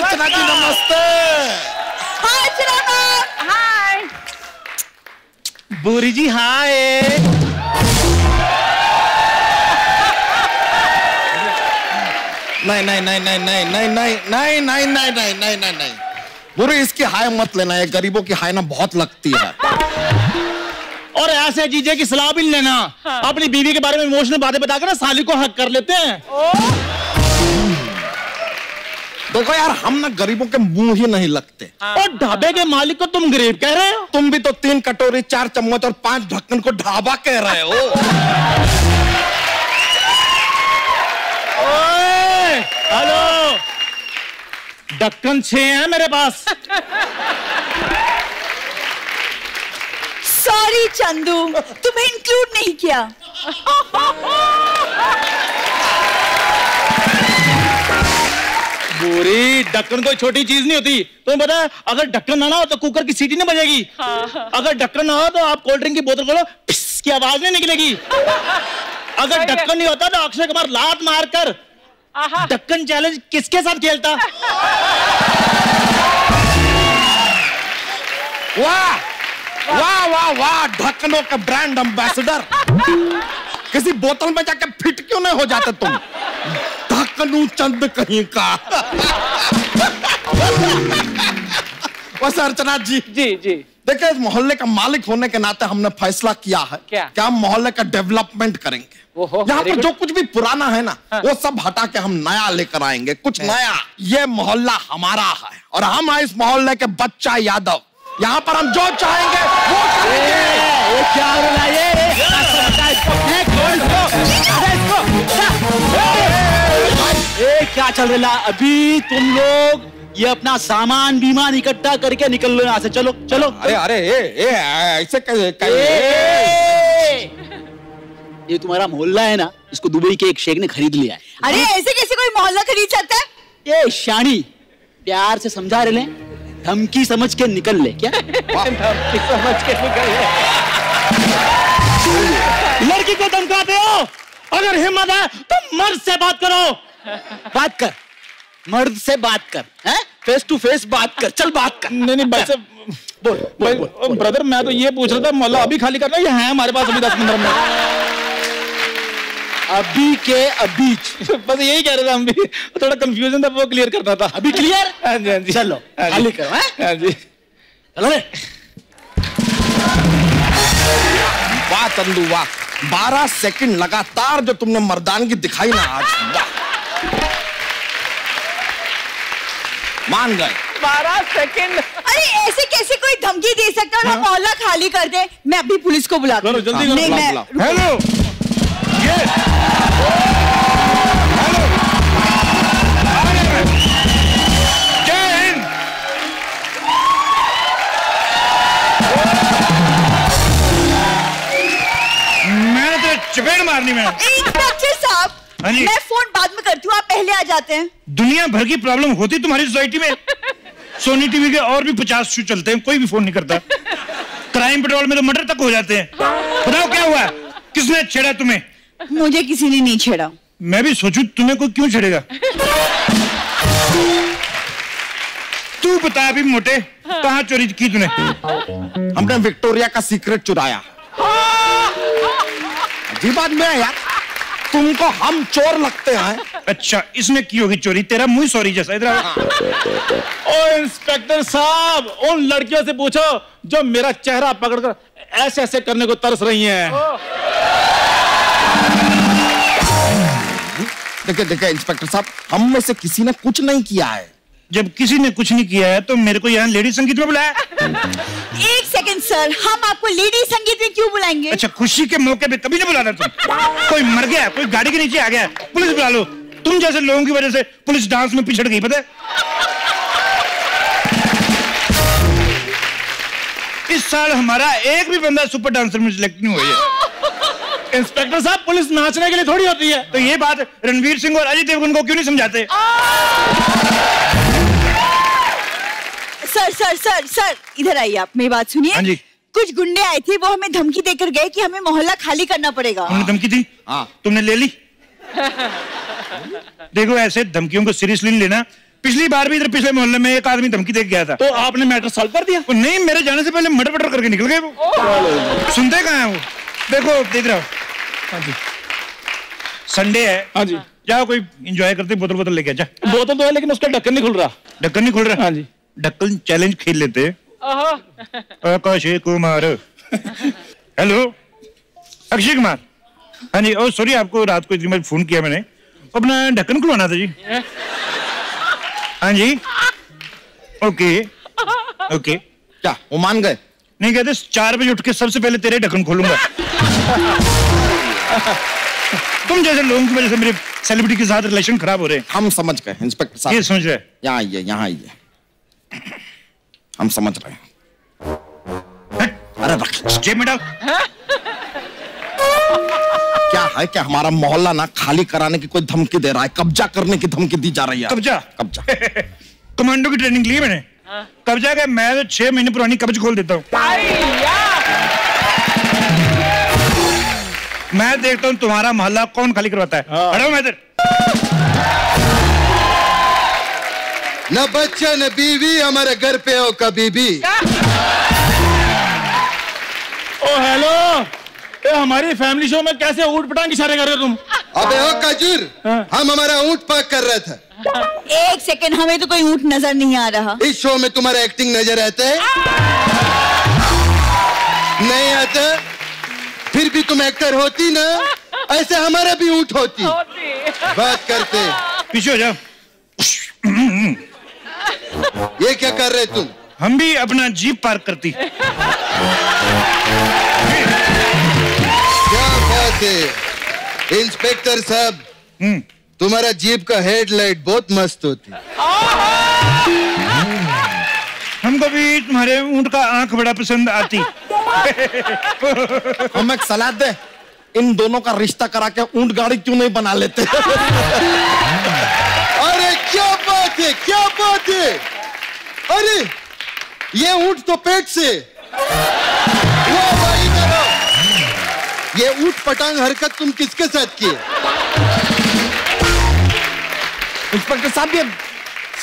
अर्चना जी नमस्ते। हाय अर्चना। हाय बूरी जी। हाय नहीं नहीं नहीं नहीं नहीं नहीं नहीं नहीं नहीं नहीं नहीं नहीं नहीं नहीं बुरी, इसकी हाय मत लेना, ये गरीबों की हाय ना बहुत लगती है। और ऐसे जीजे की सलाह भी लेना। हाँ। अपनी बीवी के बारे में इमोशनल बातें बताकर ना साली को हक कर लेते हैं। देखो यार, हम ना गरीबों के मुंह ही नहीं लगते। हाँ। और ढाबे के मालिक को तुम गरीब कह रहे हो? तुम भी तो 3 कटोरी 4 चम्मच और 5 ढक्कन को ढाबा कह रहे हो। हेलो, ढक्कन 6 है मेरे पास। सॉरी चंदू, तुम्हें इंक्लूड नहीं किया। बुरी, ढक्कन कोई छोटी चीज नहीं होती। तुम्हें पता है, अगर ढक्कन ना हो तो कुकर की सीटी नहीं बजेगी। अगर ढक्कन ना हो तो आप कोल्ड ड्रिंक की बोतल खोलो, पिस की आवाज नहीं निकलेगी। अगर ढक्कन नहीं होता तो अक्षय कुमार लात मारकर ढक्कन चैलेंज किसके साथ खेलता? वाह वाह वाह वाह, ढक्कनों का ब्रांड एम्बेसडर। किसी बोतल में जाके फिट क्यों नहीं हो जाते तुम? ढक्कनू चंद कहीं का। वैसे अर्चना जी जी देखिए, इस मोहल्ले का मालिक होने के नाते हमने फैसला किया है कि हम मोहल्ले का डेवलपमेंट करेंगे। यहाँ पर जो कुछ भी पुराना है ना, वो सब हटा के हम नया लेकर आएंगे, कुछ नया। ये मोहल्ला हमारा है और हम हैं इस मोहल्ले के बच्चा यादव। यहाँ पर हम जो चाहेंगे वो करेंगे। ये क्या हो रहा है? ये क्या चल रहा है? अभी तुम लोग ये अपना सामान बीमान इकट्ठा करके निकल लो यहाँ से। चलो चलो। अरे अरे ऐसे ये तुम्हारा मोहल्ला है ना, इसको दुबई के एक शेख ने खरीद लिया है। अरे ऐसे कैसे कोई मोहल्ला खरीद सकता है? ये शानी, प्यार से समझा रहे, धमकी समझ के निकल ले। क्या धमकी समझ के निकल ले? लड़की को धमकाते हो? अगर हिम्मत है तो मर्द से बात करो। बात कर, मर्द से बात कर, हैं? फेस टू फेस बात कर। चल बात कर। नहीं भाई साहब, बोल ब्रदर, मैं तो ये पूछ रहा था, मोहल्ला अभी खाली करना ये है हमारे पास अभी 10-15 मिनट। अभी के अभी बस यही कह रहे थे हम भी, थोड़ा कंफ्यूजन था, वो क्लियर करना था। अभी क्लियर? हाँ जी हाँ जी। चलो खाली करो। हाँ जी चलो रे। वाह चंदू वाह, 12 सेकंड लगातार जो तुमने मर्दानगी दिखाई ना आज, वाह। मान गए 12 सेकंड। अरे ऐसे कैसे कोई धमकी दे सकता है? मोहल्ला खाली कर दे। मैं अभी पुलिस को बुलाती हूँ। जल्दी करो। हेलो, मैंने तो चपेट मारनी। मैं इंस्पेक्टर साहब, मैं फोन बाद में करती हूँ, आप पहले आ जाते हैं। दुनिया भर की प्रॉब्लम होती तुम्हारी सोसाइटी में। सोनी टीवी के और भी 50 शो चलते हैं, कोई भी फोन नहीं करता। क्राइम पेट्रोल में तो मर्डर तक हो जाते हैं। बताओ क्या हुआ? किसने छेड़ा तुम्हें? मुझे किसी ने नहीं छेड़ा। मैं भी सोचूं तुम्हें कोई क्यों छेड़ेगा। तू बता अभी मोटे, कहाँ चोरी की तूने? हमने विक्टोरिया का सीक्रेट चुराया। अजीब आदमी है यार, तुमको हम चोर लगते हैं। अच्छा, इसने की होगी चोरी? तेरा मुंह सॉरी जैसा। इधर ओ इंस्पेक्टर साहब, उन लड़कियों से पूछो जो मेरा चेहरा पकड़कर ऐसे ऐसे करने को तरस रही हैं। देखिए देखिए इंस्पेक्टर साहब, हम में से किसी ने कुछ नहीं किया है। जब किसी ने कुछ नहीं किया है तो मेरे को यहाँ लेडी संगीत में बुलाया? एक सेकंड सर, हम आपको लेडी संगीत में क्यों बुलाएंगे? अच्छा, खुशी के मौके पे कभी नहीं बुलाना तुम? कोई मर गया, कोई गाड़ी के नीचे आ गया, पुलिस बुला लो। तुम जैसे लोगों की वजह से पुलिस डांस में पिछड़ गई, पता है? इस साल हमारा एक भी बंदा सुपर डांसर में सिलेक्ट नहीं हुआ है। इंस्पेक्टर साहब, पुलिस नाचने के लिए थोड़ी होती है। तो ये बात रणवीर सिंह और अजय देवगन को क्यों नहीं समझाते? सर सर सर सर, इधर आइए, आप मेरी बात सुनिए। हाँ जी। कुछ गुंडे आए थे, वो हमें धमकी देकर गए कि हमें मोहल्ला खाली करना पड़ेगा। उन्होंने धमकी दी? हाँ। तुमने ले ली? देखो, ऐसे धमकियों को सीरियसली नहीं लेना। पिछली बार भी इधर पिछले मोहल्ले में एक आदमी धमकी दे के गया था। तो आपने मैटर सॉल्व कर दिया? नहीं, मेरे जाने से पहले मटर मटर करके निकल गए वो। सुनते कहाँ है वो? देखो देख रहा हूँ। हाँ जी, संडे है। हाँ जी, जाओ कोई एंजॉय करते, बोतल बोतल लेके जा। बोतल तो है लेकिन उसका ढक्कन नहीं खुल रहा। ढक्कन नहीं खुल रहा? हाँ जी। ढक्कन चैलेंज खेल लेते। अक्षय कुमार। हेलो अक्षय कुमार। हाँ जी, और सॉरी आपको रात को इतनी बार फोन किया मैंने, अपना ढक्कन खुलवाना था जी। हाँ जी, ओके ओके। क्या वो मान गए? नहीं कहते 4 बजे उठ के सबसे पहले तेरे ढक्कन खोलूंगा। तुम जैसे लोगों की वजह से मेरे सेलिब्रिटी के साथ रिलेशन खराब हो रहे हैं। हम समझ गए इंस्पेक्टर साहब। ये समझ रहे? यहाँ आइए, यहाँ आइए, हम समझ रहे हैं। अरे रख मैडम, क्या है क्या हमारा मोहल्ला ना खाली कराने की कोई धमकी दे रहा है, कब्जा करने की धमकी दी जा रही है। कब्जा? कब्जा कमांडो की ट्रेनिंग ली मैंने। कब्जा का मैं तो 6 महीने पुरानी कब्ज खोल देता हूँ। मैं देखता हूँ तुम्हारा मोहल्ला कौन खाली करवाता है। हटाओ मैं इधर। न बच्चा न बीवी, हमारे घर पे हो कभी भी। ओ हेलो, हमारी फैमिली शो में कैसे ऊट पटांग इशारे कर रहे हो तुम? अबे हो कजूर, हम हमारा ऊंट पाक कर रहे थे। एक सेकंड, हमें तो कोई ऊंट नजर नहीं आ रहा। इस शो में तुम्हारा एक्टिंग नजर आता है? नहीं आता? फिर भी तुम एक्टर होती ना, ऐसे हमारा भी ऊंट होती। बात करते। पीछे हो जाओ। ये क्या कर रहे तुम? हम भी अपना जीप पार्क करती। क्या बात है इंस्पेक्टर साहब, तुम्हारा जीप का हेडलाइट बहुत मस्त होती। हमको भी तुम्हारे ऊंट का आंख बड़ा पसंद आती। हम एक सलाह दे, इन दोनों का रिश्ता करा के ऊंट गाड़ी क्यों नहीं बना लेते? अरे क्या बात है, क्या बात है। अरे ये ऊंट तो पेट से। वाह भाई, ये ऊंट पटांग हरकत तुम किसके साथ की? इंस्पेक्टर साहब, ये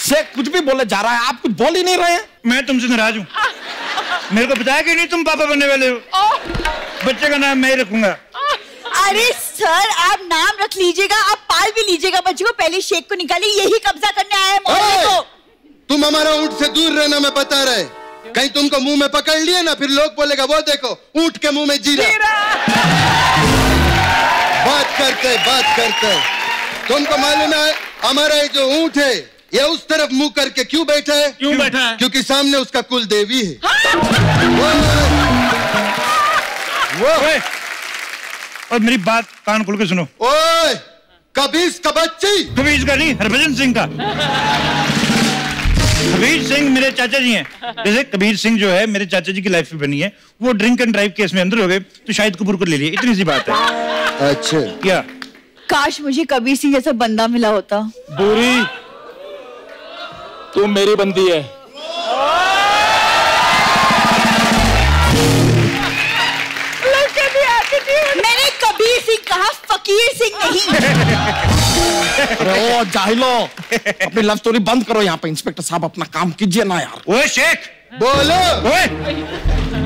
शेख कुछ भी बोले जा रहा है, आप कुछ बोल ही नहीं रहे हैं। मैं तुमसे नाराज हूँ। मेरे को बताया कि नहीं तुम पापा बनने वाले हो। बच्चे का नाम मैं ही रखूंगा। अरे सर, आप नाम रख लीजिएगा, आप पाल भी लीजिएगा बच्चे को। पहले शेख को निकालिए, यही कब्जा करने आया है मोहल्ले को। तुम हमारा ऊंट से दूर रहना, मैं बता रहे। कहीं तुमको मुंह में पकड़ लिए ना, फिर लोग बोलेगा वो देखो ऊंट के मुंह में जीरा। बात करते। तुमको मालूम है हमारा ये जो ऊंट है, ये उस तरफ मुंह करके क्यों बैठा है? क्यों बैठा है? क्योंकि सामने उसका कुल देवी है। ओए, और मेरी बात कान खोल के सुनो। ओए, कबीर का बच्ची। कबीर का नहीं, हरभजन सिंह का। कबीर सिंह मेरे चाचा जी हैं। जैसे कबीर सिंह जो है मेरे चाचा जी की लाइफ में बनी है, वो ड्रिंक एंड ड्राइव केस में अंदर हो गए, तो शाहिद कपूर को ले लिया। इतनी सी बात है। अच्छा, क्या? काश मुझे कबीर सिंह जैसा बंदा मिला होता। बुरी, तू मेरी बंदी है। मैंने कबीर सिंह कहा, फकीर सिंह नहीं। अरे ओ जाहिलो, अपनी लव स्टोरी बंद करो यहाँ पे। इंस्पेक्टर साहब अपना काम कीजिए ना यार। ओए शेख, बोलो। ओए,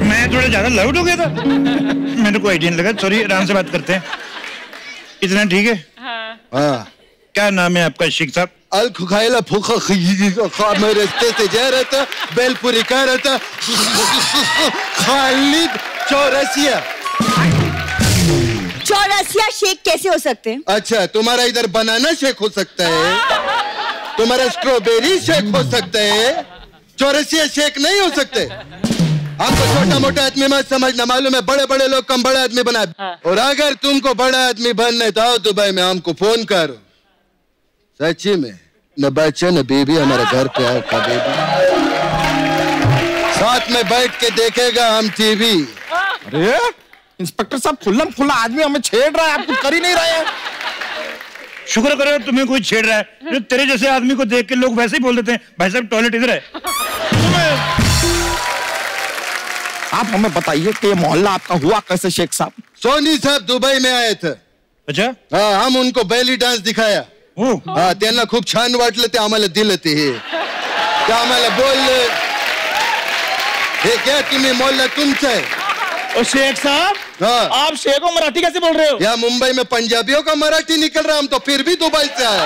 मैं थोड़ा ज्यादा लाउड हो गया था, मेरे को आइडिया नहीं लगा। सॉरी, आराम से बात करते हैं। इतना ठीक है? हाँ। क्या नाम है आपका शेख साहब? अल खुखाइला फुखा खा मैं रास्ते से जा रहा था, बेलपुरी कह रहा था। खालिद चौरसिया। चौरसिया शेख कैसे हो सकते हैं? अच्छा, तुम्हारा इधर बनाना शेक हो सकता है, तुम्हारा स्ट्रॉबेरी शेक हो सकता है, चौरसिया शेक नहीं हो सकते। हमको छोटा मोटा आदमी मत समझना, मालूम है बड़े बड़े लोग कम बड़े आदमी बना। और अगर तुमको बड़ा आदमी बनना तो आओ दुबई में, हमको फोन करो। सच्ची में, न बच्चा न बीबी, हमारे घर पे आओ कभी भी, साथ में बैठ के देखेगा हम टीवी। अरे इंस्पेक्टर साहब, खुल्लम खुल्ला आदमी हमें छेड़ रहा है, आप कुछ कर ही नहीं रहे हैं। शुक्र करो तुम्हें कोई छेड़ रहा है। तेरे जैसे आदमी को देख के लोग वैसे ही बोल देते हैं, भाई साहब टॉयलेट इधर है। आप हमें बताइए कि ये मोहल्ला आपका हुआ कैसे शेख साहब? सोनी साहब दुबई में आए थे। अच्छा? हाँ, हम उनको बेली डांस दिखाया। हा, त्यांना खूप छान वाटलं ते आम्हाला दिलं ते आम्हाला बोलले हे क्या तुम्ही बोलला तुमचं है। शेख साहब, हाँ। आप शेख को मराठी कैसे बोल रहे हो? या मुंबई में पंजाबियों का मराठी निकल रहा, हम तो फिर भी दुबई से आए।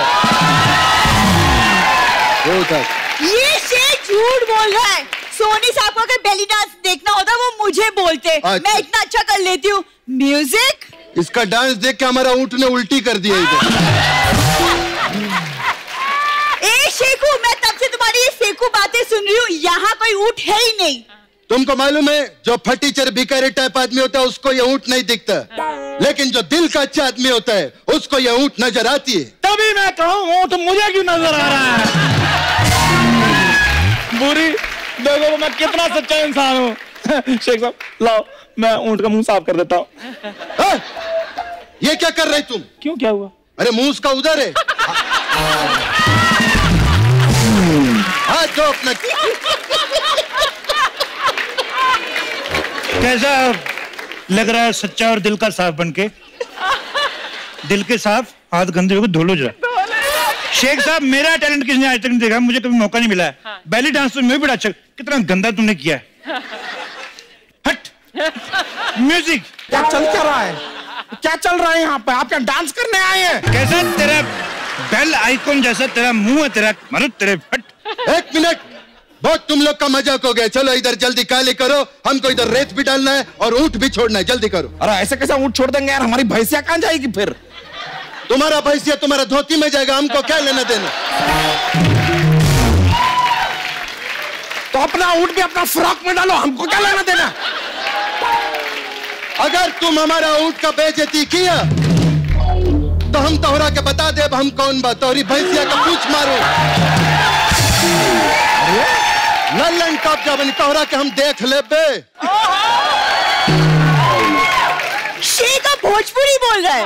ये शेख झूठ बोल रहा है। सोनी साहब को अगर बेली डांस देखना होता वो मुझे बोलते। मैं इतना अच्छा कर लेती हूँ। म्यूजिक। इसका डांस देख के हमारा ऊँट ने उल्टी कर दिया इधर। ए शेखू, मैं तब से तुम्हारी ये फेकू बातें सुन रही हूँ। यहाँ कोई ऊँट है ही नहीं। तुमको मालूम है जो फटीचर भिखारी टाइप आदमी होता है उसको ये ऊँट नहीं दिखता, लेकिन जो दिल का अच्छा आदमी होता है उसको ये ऊँट नजर आती है। तभी मैं कहूँ ऊँट मुझे क्यों नजर आ रहा है? बुरी देखो मैं कितना सच्चा इंसान हूँ। शेख साहब लाओ, मैं ऊँट का मुंह साफ कर देता हूँ। ये क्या कर रहे तुम? क्यों, क्या हुआ? अरे मुंह उसका उधर है। हाथ दो अपना। कैसा लग रहा है सच्चा और दिल का साफ बनके? दिल के साफ, हाथ गंदे होकर धो लो जरा। शेख साहब, मेरा टैलेंट किसने आज तक नहीं देखा, मुझे कभी मौका नहीं मिला है। हाँ। बैली डांस तो मैं भी बड़ा अच्छा, कितना गंदा तुमने किया है। हट। म्यूजिक। क्या चल क्या रहा है? क्या चल रहा है यहाँ पे? आप क्या डांस करने आए हैं? कैसा तेरा बेल आइकॉन जैसा तेरा मुंह है, तेरा मानो तेरे। हट। एक मिनट, बहुत तुम लोग का मजाक हो गया। चलो इधर जल्दी काली करो, हमको इधर रेत भी डालना है और ऊँट भी छोड़ना है, जल्दी करो। अरे ऐसे कैसे ऊँट छोड़ देंगे यार, हमारी भैंसिया कहाँ जाएगी फिर? तुम्हारा भैंसिया तुम्हारा धोती में जाएगा, हमको क्या लेना देना। तो अपना ऊँट भी अपना फ्रॉक में डालो, हमको क्या लेना देना। अगर तुम हमारा ऊँट का बेइज्जती किया तो हम तोहरा के बता दे हम कौन बात, तोहरी भैंसिया का पूछ मारो। लल्लन टॉप जब तोहरा के हम देख ले बे। शेख आप भोजपुरी बोल रहा है?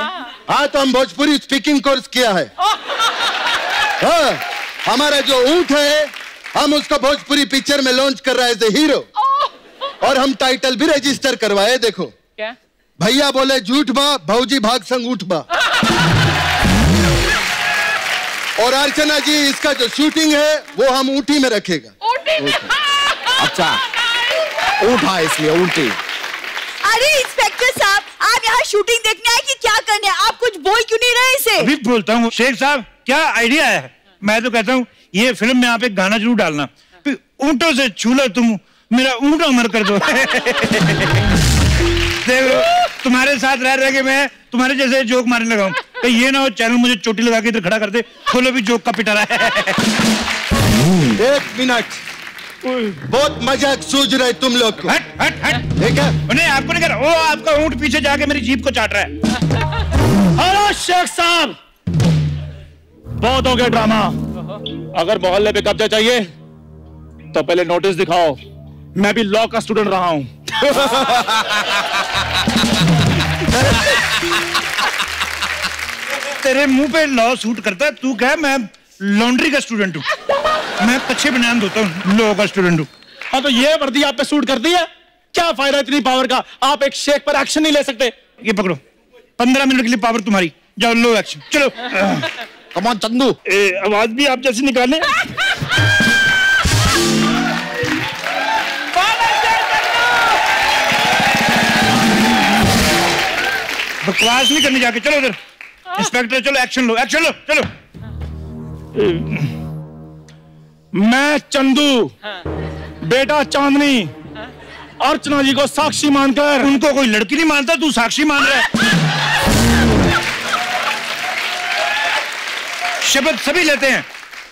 हाँ, तो हम भोजपुरी स्पीकिंग कोर्स किया है। हाँ, हमारा जो ऊँट है हम उसको भोजपुरी पिक्चर में लॉन्च कर रहा है एज ए हीरो, और हम टाइटल भी रजिस्टर करवाए। देखो क्या? भैया बोले झूठ बा, भौजी भाग संग उठ बा। और अर्चना जी इसका जो शूटिंग है वो हम ऊटी में रखेगा। अच्छा, ऊँटा इसलिए ऊँटी। अरे इंस्पेक्टर साहब, आप यहाँ शूटिंग देखने आए कि क्या करने? आप कुछ बोल क्यों नहीं रहे इसे? अभी बोलता हूँ। शेख साहब, क्या आइडिया है? मैं तो कहता हूँ ये फिल्म में आप एक गाना जरूर डालना, ऊँटों से छूलो तुम मेरा ऊँट अमर कर दो। देखो तुम्हारे साथ रह रह के मैं तुम्हारे जैसे जोक मारने लगा हूँ, तो ये ना हो चैनल मुझे चोटी लगा के इधर खड़ा कर दे, खोलो भी जोक का पिटारा है। एक मिनट, बहुत मजाक सूझ रहा है तुम लोग को। हट हट हट। ठीक है, नहीं आपको नहीं कर रहा, वो आपका ऊँट पीछे जाके मेरी जीप को चाट रहा है। हेलो शेख साहब, बहुत हो गया ड्रामा। अगर मोहल्ले पे कब्जा चाहिए तो पहले नोटिस दिखाओ, मैं भी लॉ का स्टूडेंट रहा हूं। तेरे मुंह पे लॉ सूट करता है, तू क्या? मैं लॉन्ड्री का स्टूडेंट हूँ, मैं कच्चे बनियान धोता हूँ, लॉ का स्टूडेंट हूँ। हाँ तो ये वर्दी आप पे सूट करती है? क्या फायदा इतनी पावर का? आप एक शेख पर एक्शन नहीं ले सकते? ये पकड़ो, 15 मिनट के लिए पावर तुम्हारी, जाओ लो एक्शन, चलो। कम ऑन चंदू, आवाज भी आप जैसे निकालें। बकवास नहीं करनी जाके, चलो उधर। इंस्पेक्टर चलो एक्शन लो, एक्शन लो, चलो। मैं चंदू, बेटा चांदनी, अर्चना जी को साक्षी मानकर। उनको कोई लड़की नहीं मानता, तू साक्षी मान रहा है। शपथ सभी लेते हैं,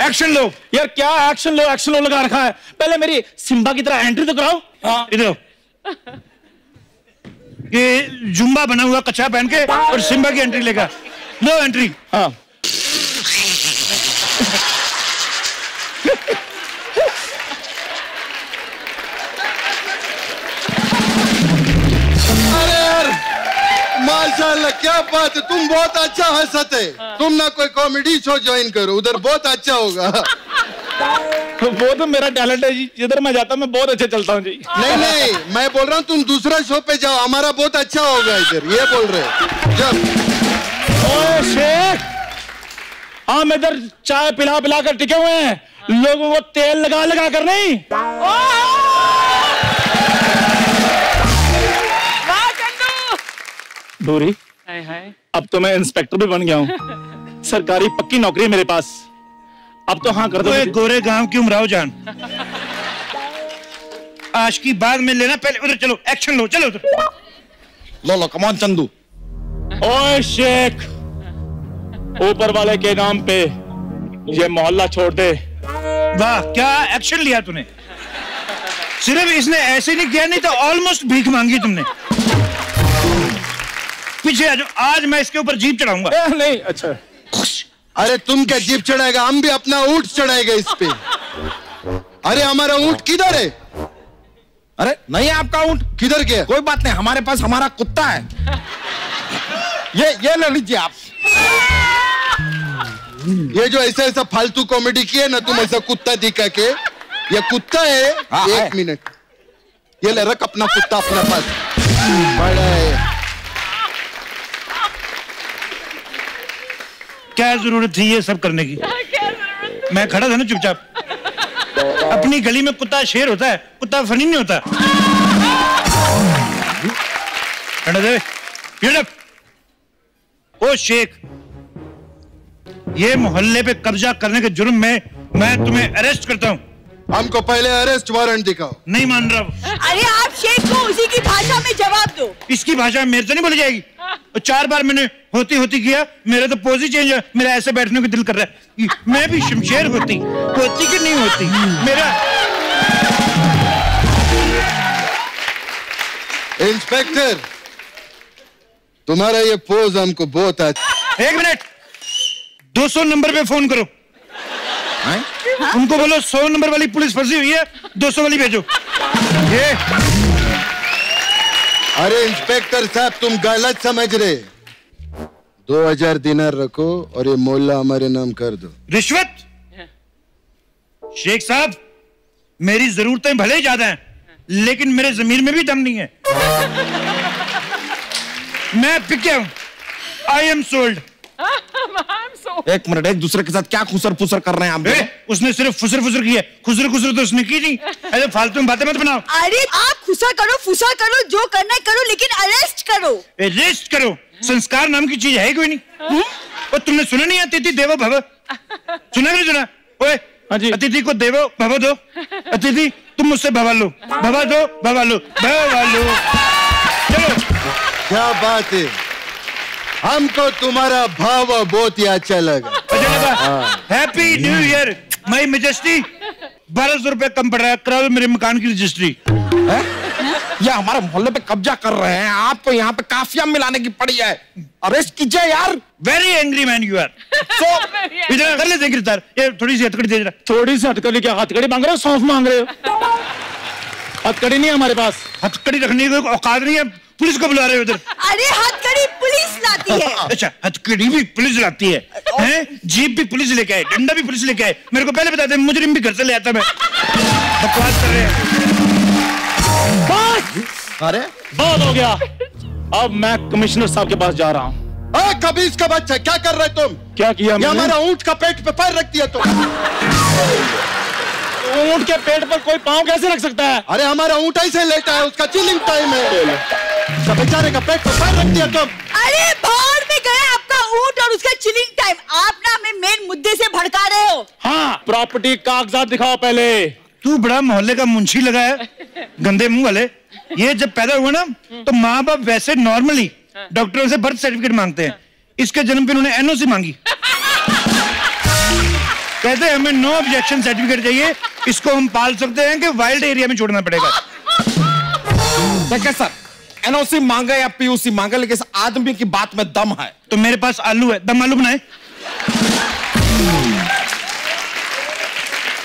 एक्शन लो। यार क्या एक्शन लो, एक्शन लो लगा रखा है? पहले मेरी सिम्बा की तरह एंट्री तो कराओ। हाँ इधर ये जुम्बा बना हुआ कच्चा पहन के और सिम्बा की एंट्री लेगा। लो एंट्री। हाँ अरे यार माशाल्लाह, क्या बात है, तुम बहुत अच्छा हंसते। तुम ना कोई कॉमेडी शो ज्वाइन करो, उधर बहुत अच्छा होगा। वो तो मेरा टैलेंट है जी, जिधर मैं जाता मैं बहुत अच्छे चलता हूँ जी। नहीं नहीं, मैं बोल रहा हूँ तुम दूसरा शो पे जाओ, हमारा बहुत अच्छा होगा इधर, ये बोल रहे। जब ओए शेख, हम इधर चाय पिला पिला कर टिके हुए हैं, लोगों को तेल लगा लगा कर नहीं। डोरी, अब तो मैं इंस्पेक्टर भी बन गया हूँ, सरकारी पक्की नौकरी है मेरे पास। अब तो हाँ कर दो। गोरे गांव की उमराव जान, आज की बाद में लेना, पहले उधर चलो, एक्शन लो, चलो उधर। लो कम ऑन चंदू। ओए शेख, ऊपर वाले के नाम पे ये मोहल्ला छोड़ दे। वाह, क्या एक्शन लिया तूने। सिर्फ इसने ऐसे नहीं किया, नहीं तो ऑलमोस्ट भीख मांगी तुमने। पीछे आ जाओ, आज मैं इसके ऊपर जीप चढ़ाऊंगा। नहीं, अच्छा। अरे तुम क्या जीप चढ़ाएगा, हम भी अपना ऊंट चढ़ाएगा इस पे। अरे हमारा ऊंट किधर है? अरे नहीं है आपका ऊंट। किधर गया? कोई बात नहीं, हमारे पास हमारा कुत्ता है। ये ले लीजिए आप। ये जो ऐसा ऐसा फालतू कॉमेडी किए ना तुम, ऐसा कुत्ता दिखा के, ये कुत्ता है। हाँ, एक मिनट, ये ले, रख अपना कुत्ता अपने पास। बड़ा है। क्या जरूरत थी ये सब करने की? मैं खड़ा था ना चुपचाप। अपनी गली में कुत्ता शेर होता है, कुत्ता फनी नहीं होता। ओ शेख, ये मोहल्ले पे कब्जा करने के जुर्म में मैं तुम्हें अरेस्ट करता हूँ। हमको पहले अरेस्ट वारंट दिखाओ। नहीं मान रहा। अरे आप शेख को उसी की भाषा में जवाब दो। इसकी भाषा मेरे से नहीं बोली जाएगी। और 4 बार मैंने होती होती किया, मेरा तो पोज ही चेंज है। मेरा ऐसे बैठने को दिल कर रहा है। मैं भी शमशेर होती कि नहीं होती मेरा। इंस्पेक्टर, तुम्हारा ये पोज हमको बहुत अच्छा। 1 मिनट, 200 नंबर पे फोन करो। उनको बोलो 100 नंबर वाली पुलिस फंसी हुई है, 200 वाली भेजो। ये अरे इंस्पेक्टर साहब, तुम गलत समझ रहे। 2000 दिनार रखो और ये मोहल्ला हमारे नाम कर दो। रिश्वत? शेख साहब, मेरी जरूरतें भले ही ज्यादा हैं, लेकिन मेरे जमीर में भी दम नहीं है। मैं पिक्या हूं। I am sold. एक मिनट, एक दूसरे के साथ क्या खुसर फुसर कर रहे हैं आप? उसने सिर्फ फुसर फुसर किया, खुसर खुसर तो उसने की नहीं। ऐसे फालतू में बातें मत बनाओ। अरे आप खुसर करो, फुसर करो, जो करना है करो, लेकिन अरेस्ट करो। अरेस्ट करो? संस्कार नाम की चीज है कोई नहीं। और तुमने सुना नहीं, अतिथि देवो भव? सुना नहीं सुना? ओए, अतिथि को देवो भव दो। अतिथि तुम मुझसे भवा लो, भवा दो, भवा लो, भवा लो। चलो। क्या बात है, हमको तुम्हारा भाव बहुत ही अच्छा लगा। Happy new year my majesty. 1200 रुपए कम पड़ रहा है, करा दो मेरे मकान की रजिस्ट्री। ये हमारे मोहल्ले पे कब्जा कर रहे हैं, आपको यहाँ पे काफिया मिलाने की पड़ी है। अरेस्ट कीजिए यार। Very angry man you are. तो इधर कर लेते गिरफ्तार। ये थोड़ी सी हथकड़ी दे जरा। थोड़ी सी हथकड़ी? क्या हथकड़ी मांग रहे हो, सौंफ मांग रहे हो? हथकड़ी नहीं है हमारे पास। हथकड़ी रखने की औकात नहीं है, पुलिस को बुला रहे हो उधर। अरे हथकड़ी पुलिस लाती है। अच्छा, हथकड़ी भी पुलिस लाती है? हैं? जीप भी पुलिस लेके आए, डंडा भी पुलिस लेके आए। मेरे को पहले बता दे, मुजरिम भी घर से ले आता मैं। बकवास कर रहे हैं। अरे बहुत हो गया, अब मैं कमिश्नर साहब के पास जा रहा हूँ। कबीज का बच्चा, क्या कर रहे तुम? क्या किया मैंने? हमारा ऊंट का पेट पे पैर रख दिया तुम। ऊंट के पेट पर कोई पाँव कैसे रख सकता है? अरे हमारा ऊंट ऐसे लेटा है, उसका चिलिंग टाइम है। बेचारे का पेट पे पैर रख दिया तुम। अरे भाड़ में गया आपका ऊंट और उसका चिलिंग टाइम। आप ना हमें मेन मुद्दे से भड़का रहे हो। हाँ, प्रॉपर्टी कागजात दिखाओ पहले। तू बड़ा मोहल्ले का मुंशी लगा है, गंदे मुंह वाले। ये जब पैदा हुआ ना, तो माँ बाप वैसे नॉर्मली डॉक्टरों से बर्थ सर्टिफिकेट मांगते हैं। इसके जन्म पे उन्होंने एनओसी मांगी। कहते हैं हमें नो ऑब्जेक्शन सर्टिफिकेट चाहिए, इसको हम पाल सकते हैं कि वाइल्ड एरिया में छोड़ना पड़ेगा। देखिए सर, एनओसी मांगे या पीयूसी मांगे, लेकिन इस आदमी की बात में दम है। तो मेरे पास आलू है, दम आलू बनाए।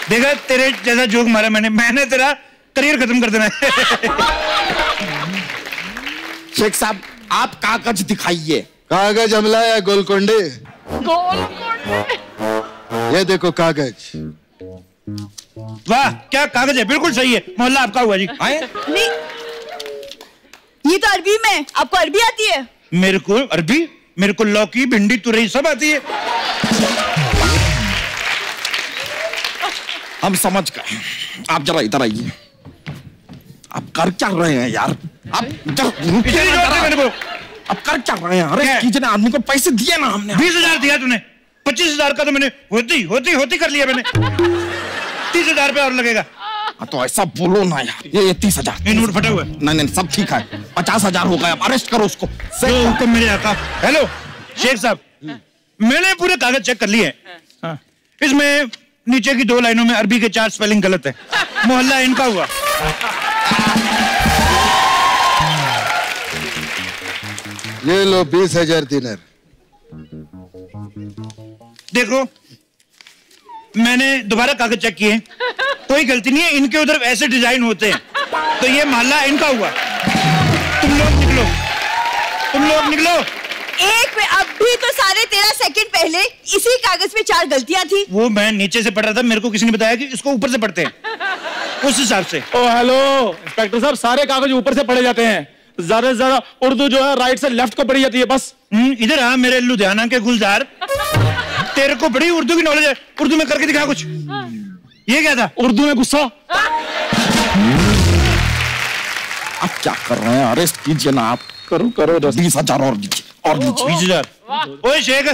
देखा, तेरे जैसा जोक मारा मैंने तेरा करियर खत्म कर देना है। शेख साहब, आप कागज दिखाइए। कागज हम लाया गोलकोंडे। ये देखो कागज। वाह, क्या कागज है, बिल्कुल सही है। मोहल्ला आपका हुआ जी। नहीं, ये तो अरबी में। आपको अरबी आती है? मेरे को अरबी, मेरे को लौकी, भिंडी, तुरई सब आती है। हम समझ गए। आप जरा इधर आइए। आप कर क्या रहे हैं यार? आप अब कर क्या रहे हैं? अरे कीजिए, आदमी को पैसे दिए ना हमने। 20,000 दिया तूने, 25,000 का तो मैंने होती कर लिया मैंने। 30,000 रुपया और लगेगा। तो ऐसा बोलो ना यार। ये 30,000 नोट फटे हुए। नहीं सब ठीक है। 50,000 हो गया, अरेस्ट करो उसको। हुक्म मेरे आका। हेलो शेख साहब, मैंने पूरे कागज चेक कर लिए हैं। इसमें नीचे की 2 लाइनों में अरबी के 4 स्पेलिंग गलत है। मोहल्ला इनका हुआ। ये लो 20,000 दिनार। देखो मैंने दोबारा कागज चेक किए, कोई गलती नहीं है। इनके उधर ऐसे डिजाइन होते हैं, तो ये मोहल्ला इनका हुआ। तुम लोग निकलो। एक में अभी तो 13.5 सेकंड पहले इसी कागज में 4 गलतियां थी। वो मैं नीचे से पढ़ रहा था, मेरे को किसी ने बताया कि इसको ऊपर से पढ़ते हैं, उस हिसाब से। ओ हेलो इंस्पेक्टर साहब, सारे कागज ऊपर से पढ़े जाते हैं। ज्यादा से ज्यादा उर्दू जो है राइट से लेफ्ट को पढ़ी जाती है बस। इधर आ मेरे लुधियाना के गुलजार, तेरे को बड़ी उर्दू की नॉलेज है। उर्दू में करके दिखा कुछ। ये क्या था? उर्दू में गुस्सा। आप क्या कर रहे हैं? अरेस्ट कीजिए ना आप। करो 20,000 और लीजिए। 20,000। ओए शेख,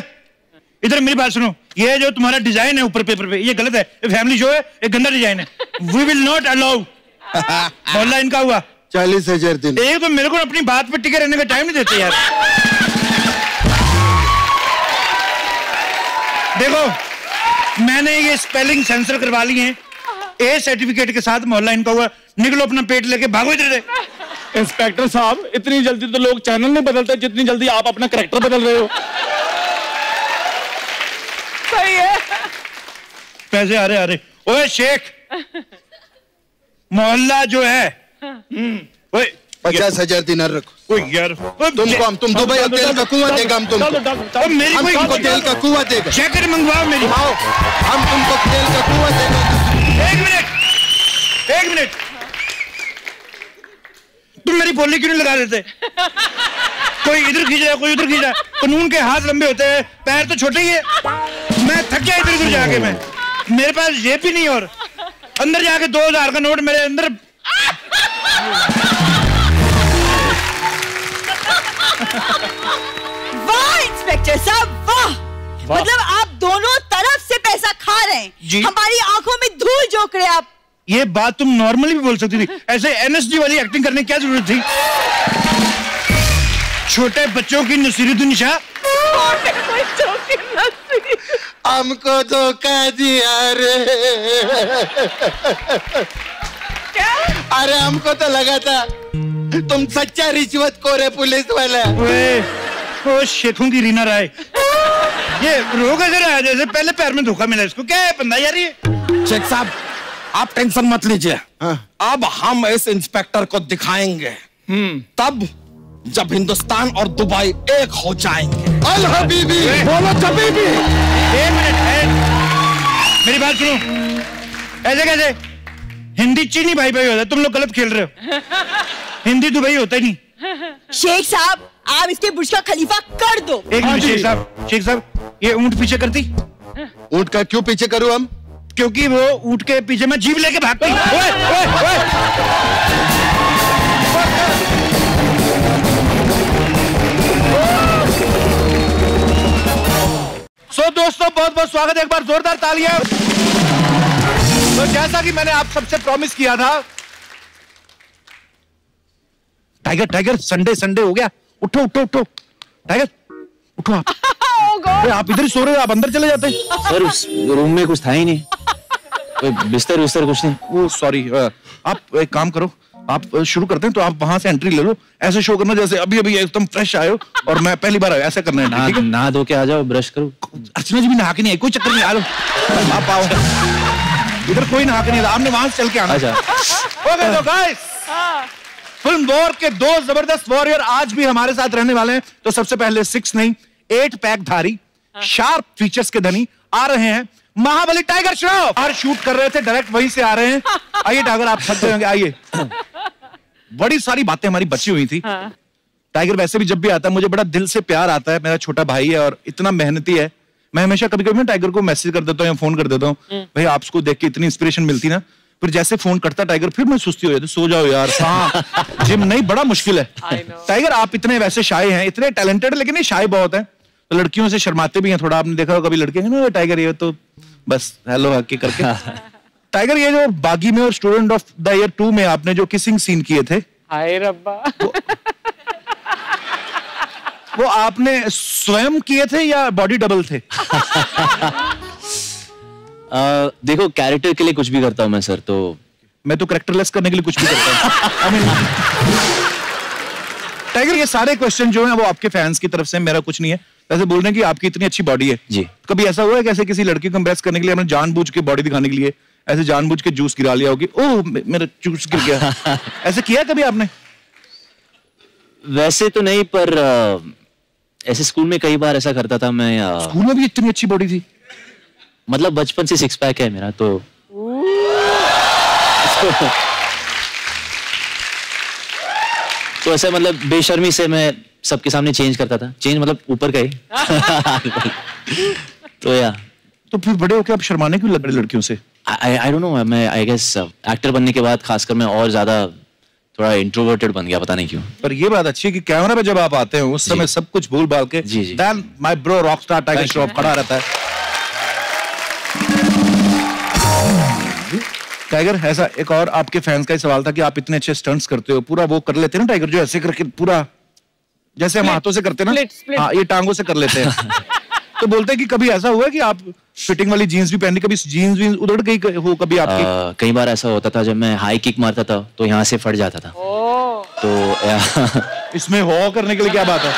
इधर मेरी बात सुनो। ये जो तुम्हारा डिजाइन है ऊपर पेपर पे, ये गलत है। ये फैमिली शो है, एक गंदा डिजाइन है। We will not allow. मोहल्ला इनका हुआ। 40,000 दिन। एक तो मेरे को अपनी बात पे टिके रहने का टाइम नहीं देते यार। देखो मैंने ये स्पेलिंग सेंसर करवा ली है, ए सर्टिफिकेट के साथ। मोहल्ला इनका हुआ। निकलो अपना पेट लेके भागो इधर से। इंस्पेक्टर साहब, इतनी जल्दी तो लोग चैनल नहीं बदलते जितनी जल्दी आप अपना कैरेक्टर बदल रहे हो। सही है। पैसे आ रहे। ओए शेख, मोहल्ला जो है 50,000 दिनार रखो। ओए यार, तुम दुबई तेल का कुआं देगा हम तुमको। मेरी तुमको तेल का कुआं देगा। जैकेट मंगवाओ मेरी। हम तुमको तेल का कुआं देगा। एक मिनट, तुम मेरी बोली क्यों नहीं लगा देते? कोई इधर खींच रहा है, कोई उधर खींच रहा है। कानून के हाथ लंबे होते हैं, पैर तो छोटे ही है। मैं थक गया इधर जाके। मेरे पास जेब भी नहीं, और अंदर जाके 2,000 का नोट मेरे अंदर। वाह इंस्पेक्टर साहब, वाह। मतलब आप दोनों तरफ से पैसा खा रहे हैं। हमारी आंखों में धूल झोंक रहे आप। ये बात तुम नॉर्मली भी बोल सकती थी। ऐसे NSD वाली एक्टिंग करने की क्या जरूरत थी? छोटे बच्चों की नसीहत निशा। हमको धोखा दिया रे। क्या? अरे हमको तो लगा था तुम सच्चा रिश्वत खोर है पुलिस वाला। वो शेखों की रीना राय। ये रोग ऐसे रहा जैसे पहले पैर में धोखा मिला इसको। क्या है बंदा यार ये? शेख साहब आप टेंशन मत लीजिए। अब हम इस इंस्पेक्टर को दिखाएंगे तब जब हिंदुस्तान और दुबई एक हो जाएंगे। अल हबीबी बोलो कभी भी। एक मिनट, मेरी बात सुनो। ऐसे कैसे? हिंदी चीनी भाई भाई होता है, तुम लोग गलत खेल रहे हो। हिंदी दुबई होता ही नहीं। शेख साहब आप इसके बुर्ज का खलीफा कर दो। एक मिनट शेख साहब, ये ऊंट पीछे करती। ऊंट का क्यों पीछे करूं हम? क्योंकि वो ऊंट के पीछे मैं जीभ लेके भागती। दोस्तों बहुत बहुत स्वागत है, एक बार जोरदार तालियां। तो जैसा कि मैंने आप सबसे प्रॉमिस किया था। टाइगर संडे हो गया। उठो टाइगर उठो। आप इधर ही सो रहे हो, आप अंदर चले जाते हैं। सर उस रूम में कुछ था ही नहीं, बिस्तर कुछ नहीं। वो सॉरी, आप एक काम करो, आप शुरू करते हैं तो आप वहां से एंट्री ले लो। ऐसे शो करना जैसे अभी एकदम फ्रेश आए हो और मैं पहली बार आया। ऐसा करना है, ठीक है? नहा धो के आ जाओ, ब्रश करो। अर्चना जी भी नहा के नहीं आई, कोई चक्कर नहीं। आ लो, आप आओ। इधर कोई नहा के नहीं था, आपने वहां से चल के आना। ओके तो गाइस, फिल्म वॉर के 2 जबरदस्त वॉरियर आज भी हमारे साथ रहने वाले हैं। तो सबसे पहले 6 नहीं 8 पैक धारी शार्प फीचर्स के धनी आ रहे हैं, महाबली टाइगर श्रॉफ। और शूट कर रहे थे, डायरेक्ट वहीं से आ रहे हैं। आइए टाइगर, आप थक गए होंगे, आइए। बड़ी सारी बातें हमारी बची हुई थी। टाइगर वैसे भी जब भी आता है मुझे बड़ा दिल से प्यार आता है। मेरा छोटा भाई है और इतना मेहनती है मैं हमेशा कभी कभी टाइगर को मैसेज कर देता हूँ या फोन कर देता हूँ, भाई आपको देख के इतनी इंस्पिरेशन मिलती ना, फिर जैसे फोन करता टाइगर फिर मैं सुस्ती हो जाती, सो जाओ यार, हाँ जिम नहीं, बड़ा मुश्किल है। टाइगर आप इतने वैसे शाय हैं, इतने टैलेंटेड, लेकिन ये शाय बहुत है, तो लड़कियों से शर्माते भी हैं थोड़ा। आपने देखा होगा कभी लड़के हैं ना टाइगर ये तो बस हेलो हकी करके। टाइगर ये जो बागी में और स्टूडेंट ऑफ द ईयर 2 में आपने जो किसिंग सीन किए थे, हाय रब्बा, वो आपने स्वयं किए थे या बॉडी डबल थे? देखो कैरेक्टर के लिए कुछ भी करता हूँ मैं सर, तो मैं तो कैरेक्टरलेस करने के लिए कुछ भी करता हूँ। टाइगर ये सारे क्वेश्चन जो हैं वो आपके फैंस की तरफ से, मेरा कुछ नहीं है। वैसे बोल रहे हैं कि आपकी इतनी अच्छी बॉडी है जी, कभी ऐसा हुआ है कैसे किसी लड़की को इम्प्रेस करने के लिए आपने जानबूझ के बॉडी दिखाने के लिए ऐसे जानबूझ के जूस गिरा लिया होगी, ओह मेरा जूस गिर गया, ऐसे किया कभी आपने? वैसे तो नहीं, पर ऐसे स्कूल में कई बार ऐसा करता था मैं। स्कूल में भी इतनी अच्छी बॉडी थी? मतलब बचपन से 6 पैक है मेरा, तो ऐसा मतलब बेशर्मी से मैं सबके सामने चेंज करता था, चेंज मतलब ऊपर का ही। तो या तो फिर बड़े होके आप शर्माने क्यों लग रहे लड़कियों से? आई डोंट नो, मैं आई गेस एक्टर बनने के बाद खासकर मैं और ज्यादा थोड़ा इंट्रोवर्टेड बन गया, पता नहीं क्यों। पर ये बात अच्छी है कि कैमरा पे जब आप आते हैं उस समय सब कुछ भूल भाल के then my bro rockstar Tiger Shroff खड़ा रहता है। टाइगर ऐसा एक और आपके फैंस का ही सवाल था कि आप इतने अच्छे स्टंट्स करते हो, पूरा वो कर लेते हैं ना टाइगर, जो ऐसे करके पूरा जैसे हम हाथों से करते हैं ना, हाँ ये टांगों से कर लेते हैं। तो बोलते हैं कि कभी ऐसा हुआ कि आप फिटिंग वाली जीन्स भी पहनी, कभी जीन्स भी उधड़ गई हो कभी आपकी? कई बार ऐसा होता था, जब मैं हाई किक मारता था तो यहाँ से फट जाता था। तो इसमें हो करने के लिए क्या बात है,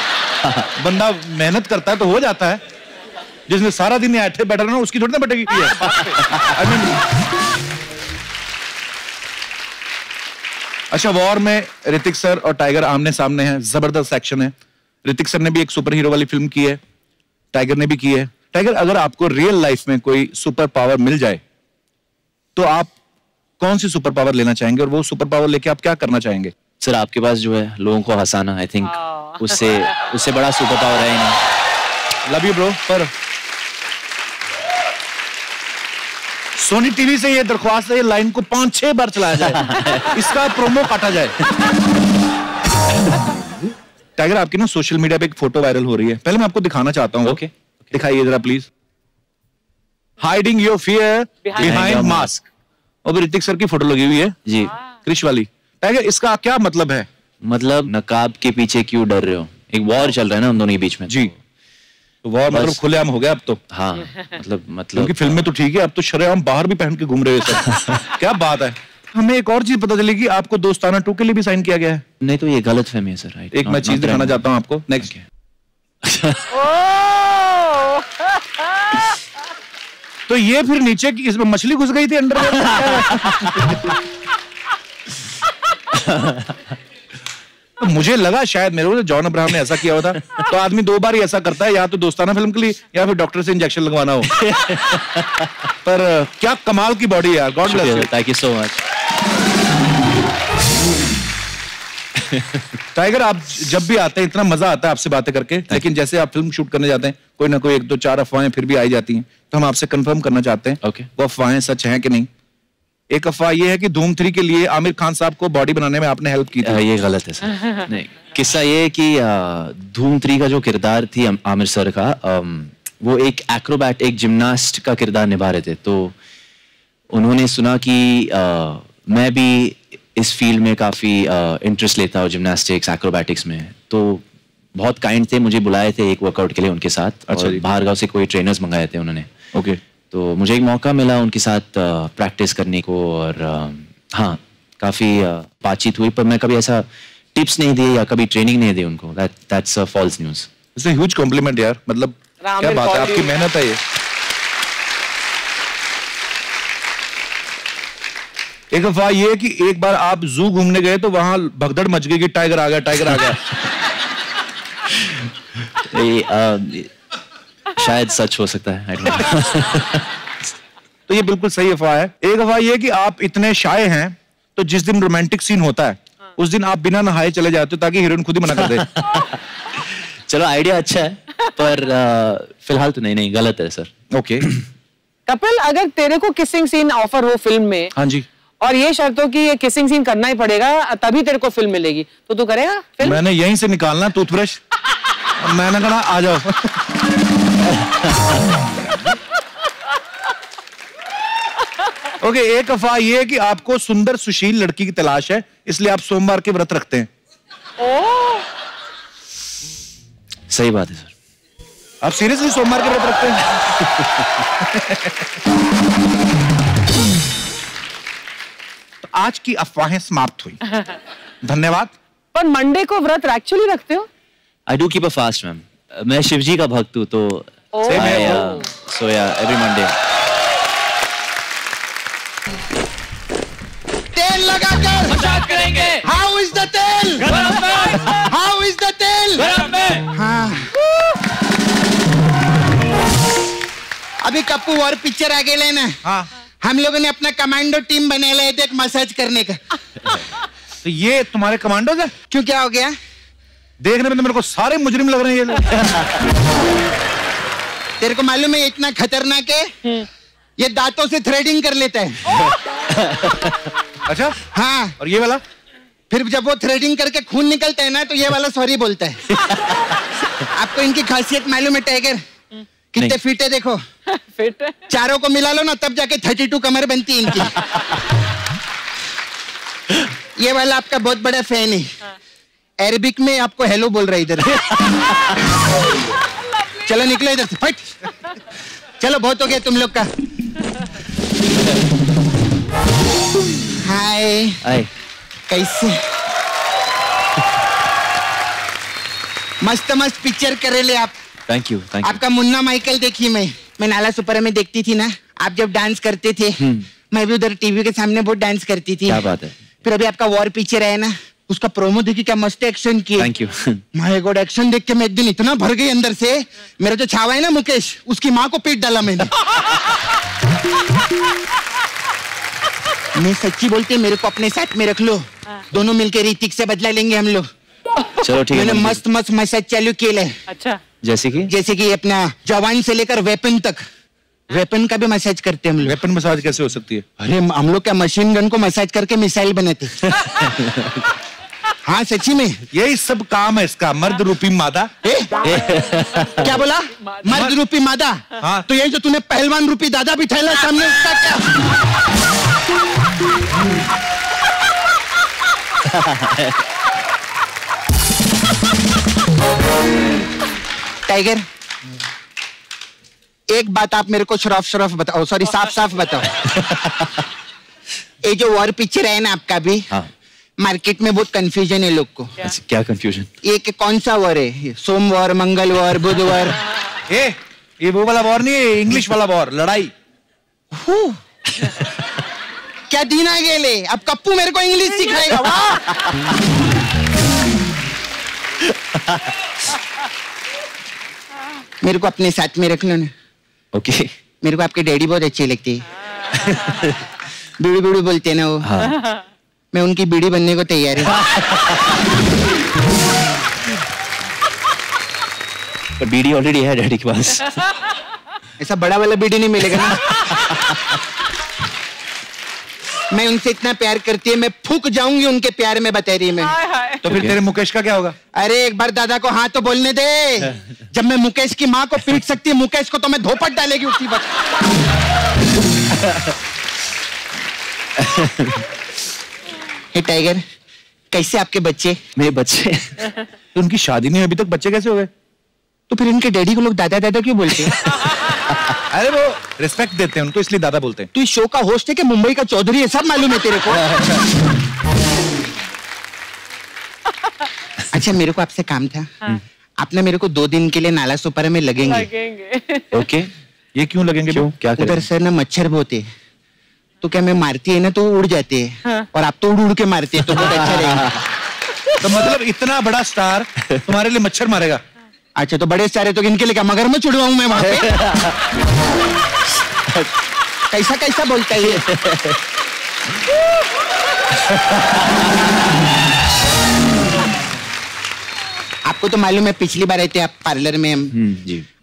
बंदा मेहनत करता है तो हो जाता है, जिसने सारा दिन ऐठे बैठा रहना उसकी थोड़ी ना बटेगी की है। अच्छा, वॉर में ऋतिक सर और टाइगर आमने सामने हैं, जबरदस्त एक्शन है। ऋतिक सर ने भी एक सुपर हीरो वाली फिल्म की है, टाइगर ने भी की है। टाइगर, अगर आपको रियल लाइफ में कोई सुपर पावर मिल जाए तो आप कौन सी सुपर पावर लेना चाहेंगे, और वो सुपर पावर लेके आप क्या करना चाहेंगे? सर आपके पास जो है लोगों को हंसाना, आई थिंक उससे बड़ा सुपर पावर है ही नहीं। Love you bro. पर सोनी टीवी से ये दरख्वास्त है, ये लाइन को 5-6 बार चलाया जाए, इसका प्रोमो काटा जाए। टाइगर, आपकी ना सोशल मीडिया पे एक फोटो वायरल हो रही है, पहले मैं आपको दिखाना चाहता हूँ। ओके, दिखाइए जरा please. Hiding your fear behind mask, और ऋतिक सर की फोटो लगी हुई है जी, क्रिश वाली। टाइगर, इसका क्या मतलब है? मतलब नकाब के पीछे क्यों डर रहे हो, एक वॉर चल रहा है ना हम दोनों के बीच में। जी, तो वॉर मतलब खुलेआम हो गया अब तो। हाँ, मतलब क्योंकि फिल्म में तो ठीक है, अब तो शरेआम बाहर भी पहन के घूम रहे हो सब। क्या बात है। हमें एक और चीज पता चली कि आपको दोस्ताना 2 के लिए भी साइन किया गया है। नहीं, तो ये गलत फहमी है सर। एक मैं चीज दिखाना चाहता हूँ आपको। नेक्स्ट। तो ये फिर नीचे की इसमें मछली घुस गई थी अंडर। तो मुझे लगा शायद मेरे को जॉन अब्राहम ने ऐसा किया हुआ था। तो आदमी 2 बार ही ऐसा करता है, या तो दोस्ताना फिल्म के लिए या फिर डॉक्टर से इंजेक्शन लगवाना हो। पर क्या कमाल की बॉडी है यार, God bless you. Thank you so much. Tiger, आप जब भी आते हैं इतना मजा आता है आपसे बातें करके, लेकिन जैसे आप फिल्म शूट करने जाते हैं कोई ना कोई 1-2-4 अफवाहें फिर भी आई जाती हैं, तो हम आपसे कंफर्म करना चाहते हैं वो अफवाहें सच हैं कि नहीं। एक अफवाह ये है कि धूम 3 के लिए आमिर खान साहब को बॉडी बनाने में आपने हेल्प की थी। ये गलत है सर। नहीं, किस्सा ये है कि धूम 3 का जो किरदार थी आमिर सर का, वो एक एक्रोबैट, एक जिम्नास्ट का किरदार निभा रहे थे। तो उन्होंने सुना कि मैं भी इस फील्ड में काफी इंटरेस्ट लेता हूँ, जिम्नास्टिक्स, एक्रोबैटिक्स में। तो बहुत काइंड थे, मुझे बुलाए थे एक वर्कआउट के लिए उनके साथ। अच्छा, और बाहर गाँव से कोई ट्रेनर्स मंगाए थे उन्होंने। ओके। तो मुझे एक मौका मिला उनके साथ प्रैक्टिस करने को, और हाँ, काफी बातचीत हुई, पर मैं कभी ऐसा टिप्स नहीं दिए या कभी ट्रेनिंग नहीं दी उनको। That's a false news. It's a huge compliment यार, मतलब क्या बात है, आपकी मेहनत है ये। एक अफवाह ये है कि एक बार आप जू घूमने गए तो वहां भगदड़ मच गई कि टाइगर आ गया, टाइगर आ गया। शायद सच हो सकता है। तो ये बिल्कुल सही अफवाह है। एक अफवाह ये है कि आप इतने शाय हैं तो जिस दिन रोमांटिक सीन होता है उस दिन आप बिना नहाए चले जाते हो ताकि हीरोइन खुद ही मना कर दे। चलो, आइडिया अच्छा है। पर फिलहाल तो नहीं, गलत है सर। ओके कपिल, अगर तेरे को किसिंग सीन ऑफर हो फिल्म में, हाँ जी, और ये शर्त हो कि ये किसिंग सीन करना ही पड़ेगा तभी तेरे को फिल्म मिलेगी, तो तू करेगा फिल्म? मैंने यहीं से निकालना टूथब्रश, मैंने कहा आ जाओ। ओके, एक अफवाह ये है कि आपको सुंदर सुशील लड़की की तलाश है, इसलिए आप सोमवार के व्रत रखते हैं। सही बात है सर। आप सीरियसली सोमवार के व्रत रखते हैं? तो आज की अफवाहें समाप्त हुई, धन्यवाद। पर मंडे को व्रत एक्चुअली रखते हो? I do keep a fast ma'am. मैं शिवजी का भक्त हूँ, तो सोया एवरी मंडे। तेल लगाकर मसाज करेंगे। हाउ इज द तेल? गरम में। हाउ इज द तेल? गरम में। हाँ। अभी कप्पू और पिक्चर आगे लेना। हाँ। हम लोगों ने अपना कमांडो टीम बना लिया था एक मसाज करने का। तो ये तुम्हारे कमांडो है? क्यों, क्या हो गया? देखने में तो मेरे को सारे मुजरिम लग रहे हैं ये लोग। तेरे को मालूम है इतना खतरनाक है, ये दांतों से थ्रेडिंग कर लेता है। अच्छा हाँ। और ये वाला? फिर जब वो थ्रेडिंग करके खून निकलता है ना, तो ये वाला सॉरी बोलता है। आपको इनकी खासियत मालूम है टाइगर? कितने फिट है देखो। फिट है। चारों को मिला लो ना, तब जाके 32 कमर बनती है इनकी। ये वाला आपका बहुत बड़ा फैन है। अरबिक में आपको हेलो बोल रहा है इधर। चलो निकलो इधर से, फट। चलो बहुत हो गया तुम लोग का। हाय। हाय। कैसे? मस्त मस्त पिक्चर करे ले आप। Thank you, thank you. आपका मुन्ना माइकल देखी मैं नाला सुपर में देखती थी ना, आप जब डांस करते थे, मैं भी उधर टीवी के सामने बहुत डांस करती थी। क्या बात है। फिर अभी आपका वॉर पिक्चर आया ना, उसका प्रोमो देखी, क्या मस्त एक्शन किए। Thank you. My God, action देख के मैं एक दिन इतना भर गई अंदर से, मेरा जो छावा है ना मुकेश, उसकी माँ को पीट डाला मैंने। मैं सच्ची बोलती, मेरे को अपने साथ में रख लो, दोनों मिलकर ऋतिक से बदला लेंगे हम लोग। चलो ठीक है। मैंने मस्त मस्त मसाज चालू किया है। अच्छा, जैसे कि अपना जवान से लेकर वेपन तक, वेपन का भी मसाज करते हैं हम लोग। वेपन मसाज कैसे हो सकती है? अरे हम लोग क्या मशीन गन को मसाज करके मिसाइल बनाते। हाँ सच्ची में, यही सब काम है इसका, मर्द रूपी मादा। क्या बोला? मर्द रूपी मादा? हाँ। तो यही जो तूने पहलवान रूपी दादा बिठाया सामने, उसका क्या? टाइगर, एक बात आप मेरे को शरफ बताओ, सॉरी साफ बताओ। ये जो वॉर पिक्चर है ना आपका भी, हाँ। मार्केट में बहुत कंफ्यूजन है लोग को। क्या कंफ्यूजन? ये कौन सा वॉर है? सोमवार, मंगलवार, बुधवार? ये वो वाला वॉर नहीं है, इंग्लिश वाला वॉर, लड़ाई। क्या दिन आ गेले, अब कप्पू मेरे को इंग्लिश सिखाएगा। वाह। मेरे को अपने साथ में रख लो ना। ओके। मेरे को आपके डैडी बहुत अच्छे लगते हैं। बीड़ी बीड़ी बोलते हैं ना वो। हाँ। मैं उनकी बीड़ी बनने को तैयार हूँ। पर बीड़ी ऑलरेडी है डैडी के पास। ऐसा बड़ा वाला बीड़ी नहीं मिलेगा ना। मैं उनसे इतना प्यार करती है, मैं फूक जाऊंगी उनके प्यार में, बता रही मैं। तो फिर तेरे मुकेश का क्या होगा? अरे एक बार दादा को हाँ तो बोलने दे। जब मैं मुकेश की माँ को पीट सकती है, मुकेश को तो मैं धोपट डालेगी उसी वक्त। हे टाइगर, कैसे आपके बच्चे? मेरे बच्चे? तो उनकी शादी नहीं, अभी तक बच्चे कैसे हो गए? तो फिर इनके डैडी को लोग दादा दादा क्यों बोलते हैं? अरे वो रिस्पेक्ट देते हैं उनको, इसलिए दादा बोलते हैं। तू इस शो का होस्ट है कि मुंबई का चौधरी है, सब मालूम है तेरे को। अच्छा, मेरे को आपसे काम था। आपने मेरे को 2 दिन के लिए नाला सुपर में लगेंगे। ओके। ये क्यों लगेंगे? क्यों? क्या करें? उधर से ना मच्छर बहुत है, तो क्या मैं मारती है ना तो उड़ जाते हैं, और आप तो उड़ उड़ के मारते हैं, तो बहुत अच्छा रहेगा। तो मतलब इतना बड़ा स्टार तुम्हारे लिए मच्छर मारेगा? अच्छा, तो बड़े सारे तो इनके लिए क्या मगरमच्छ उड़वाऊं मैं वहां पे? कैसा कैसा बोलता है ये? आपको तो मालूम है पिछली बार आए थे आप पार्लर में, हम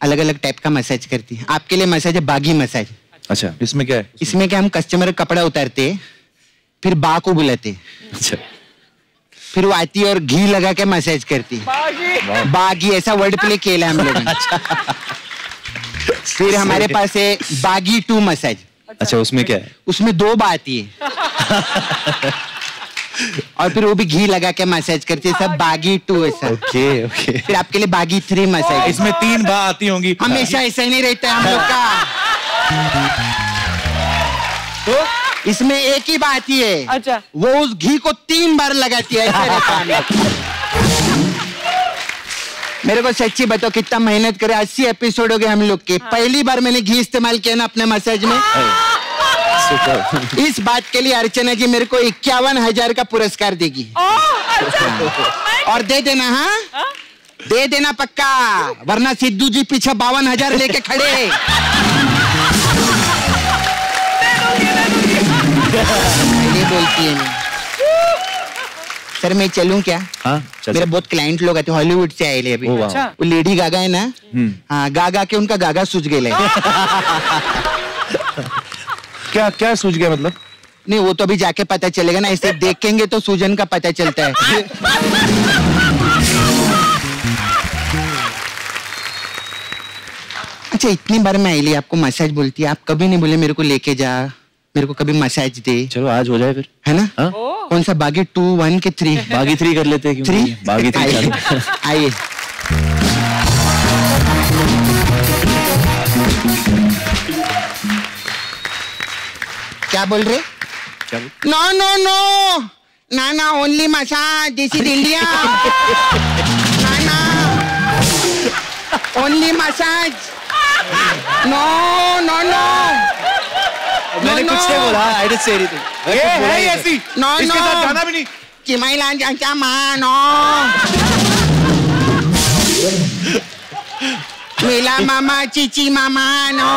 अलग अलग टाइप का मसाज करती है। आपके लिए मसाज है बागी मसाज। अच्छा, इसमें क्या है? इसमें क्या हम कस्टमर का कपड़ा उतारते, फिर बा को बुलाते, अच्छा, फिर वो आती है और घी लगा के मसाज करती। बागी ऐसा वर्ड प्ले किया हम लोगों ने। फिर हमारे पास है बागी 2 मसाज। अच्छा, उसमें क्या है? उसमें 2 बा आती है और फिर वो भी घी लगा के मसाज करती है, सब बागी 2 ऐसा। Okay okay. फिर आपके लिए बागी 3 मसाज। इसमें 3 बा आती होंगी। हमेशा ऐसा ही नहीं रहता है हम लोग का। तो इसमें एक ही बात ही है। अच्छा, वो उस घी को 3 बार लगाती है, ऐसा रहता है हम लोग। मेरे को सच्ची बताओ कितना मेहनत करे, 80 एपिसोड हो गए हम लोग के। पहली बार मैंने घी इस्तेमाल किया ना अपने मसाज में। इस बात के लिए अर्चना जी मेरे को 51,000 का पुरस्कार देगी। और दे देना, हाँ दे देना पक्का, वरना सिद्धू जी पीछे 52,000 लेके खड़े। बोलती है मैं। सर मैं चलूं क्या? हाँ, मेरे बहुत क्लाइंट लोग आते, हॉलीवुड से आए अभी। वो लेडी गागा है ना, हाँ गागा के उनका गागा सूझ गए। क्या क्या सूझ गया मतलब? नहीं वो तो अभी जाके पता चलेगा ना, ऐसे देखेंगे तो सूजन का पता चलता है। अच्छा, इतनी बार मैं आई आपको मसाज बोलती है, आप कभी नहीं बोले मेरे को लेके जा, मेरे को कभी मसाज दे। चलो आज हो जाए फिर, है ना? कौन सा बागी 2, 1 के 3? बागी 3 कर लेते हैं। 3 बागी 3 आइए। क्या बोल रहे? नो नो नो ना ना, only massage, this is India. ना ना, only massage. No no no, मैंने कुछ नहीं बोला। I didn't say anything. ये है ऐसी, इसके साथ गाना भी नहीं। चिमाइला जाचा मानो, मेला मामा चीची मामा नो।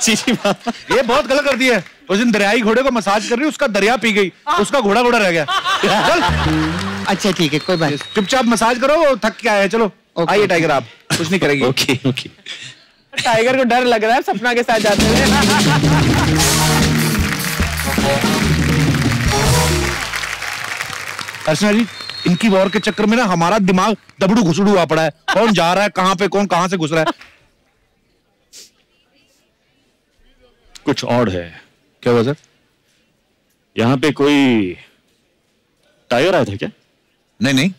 चीची मामा ये बहुत गलत कर दिया है। उस दिन दरियाई घोड़े को मसाज कर रही, उसका दरिया पी गई, उसका घोड़ा घोड़ा रह गया। चल अच्छा ठीक है, कोई बात। चुपचाप मसाज करो, वो थक के आया है। चलो आइए टाइगर, आप कुछ नहीं करेंगे। Okay okay. टाइगर को डर लग रहा है सपना के साथ जाते हुए। अर्चना जी, इनकी वॉर के चक्कर में ना हमारा दिमाग दबड़ू घुसड़ू हुआ पड़ा है। कौन जा रहा है कहां पे, कौन कहां से घुस रहा है। कुछ और है। क्या हुआ सर? यहाँ पे कोई टाइगर आया था क्या? नहीं नहीं,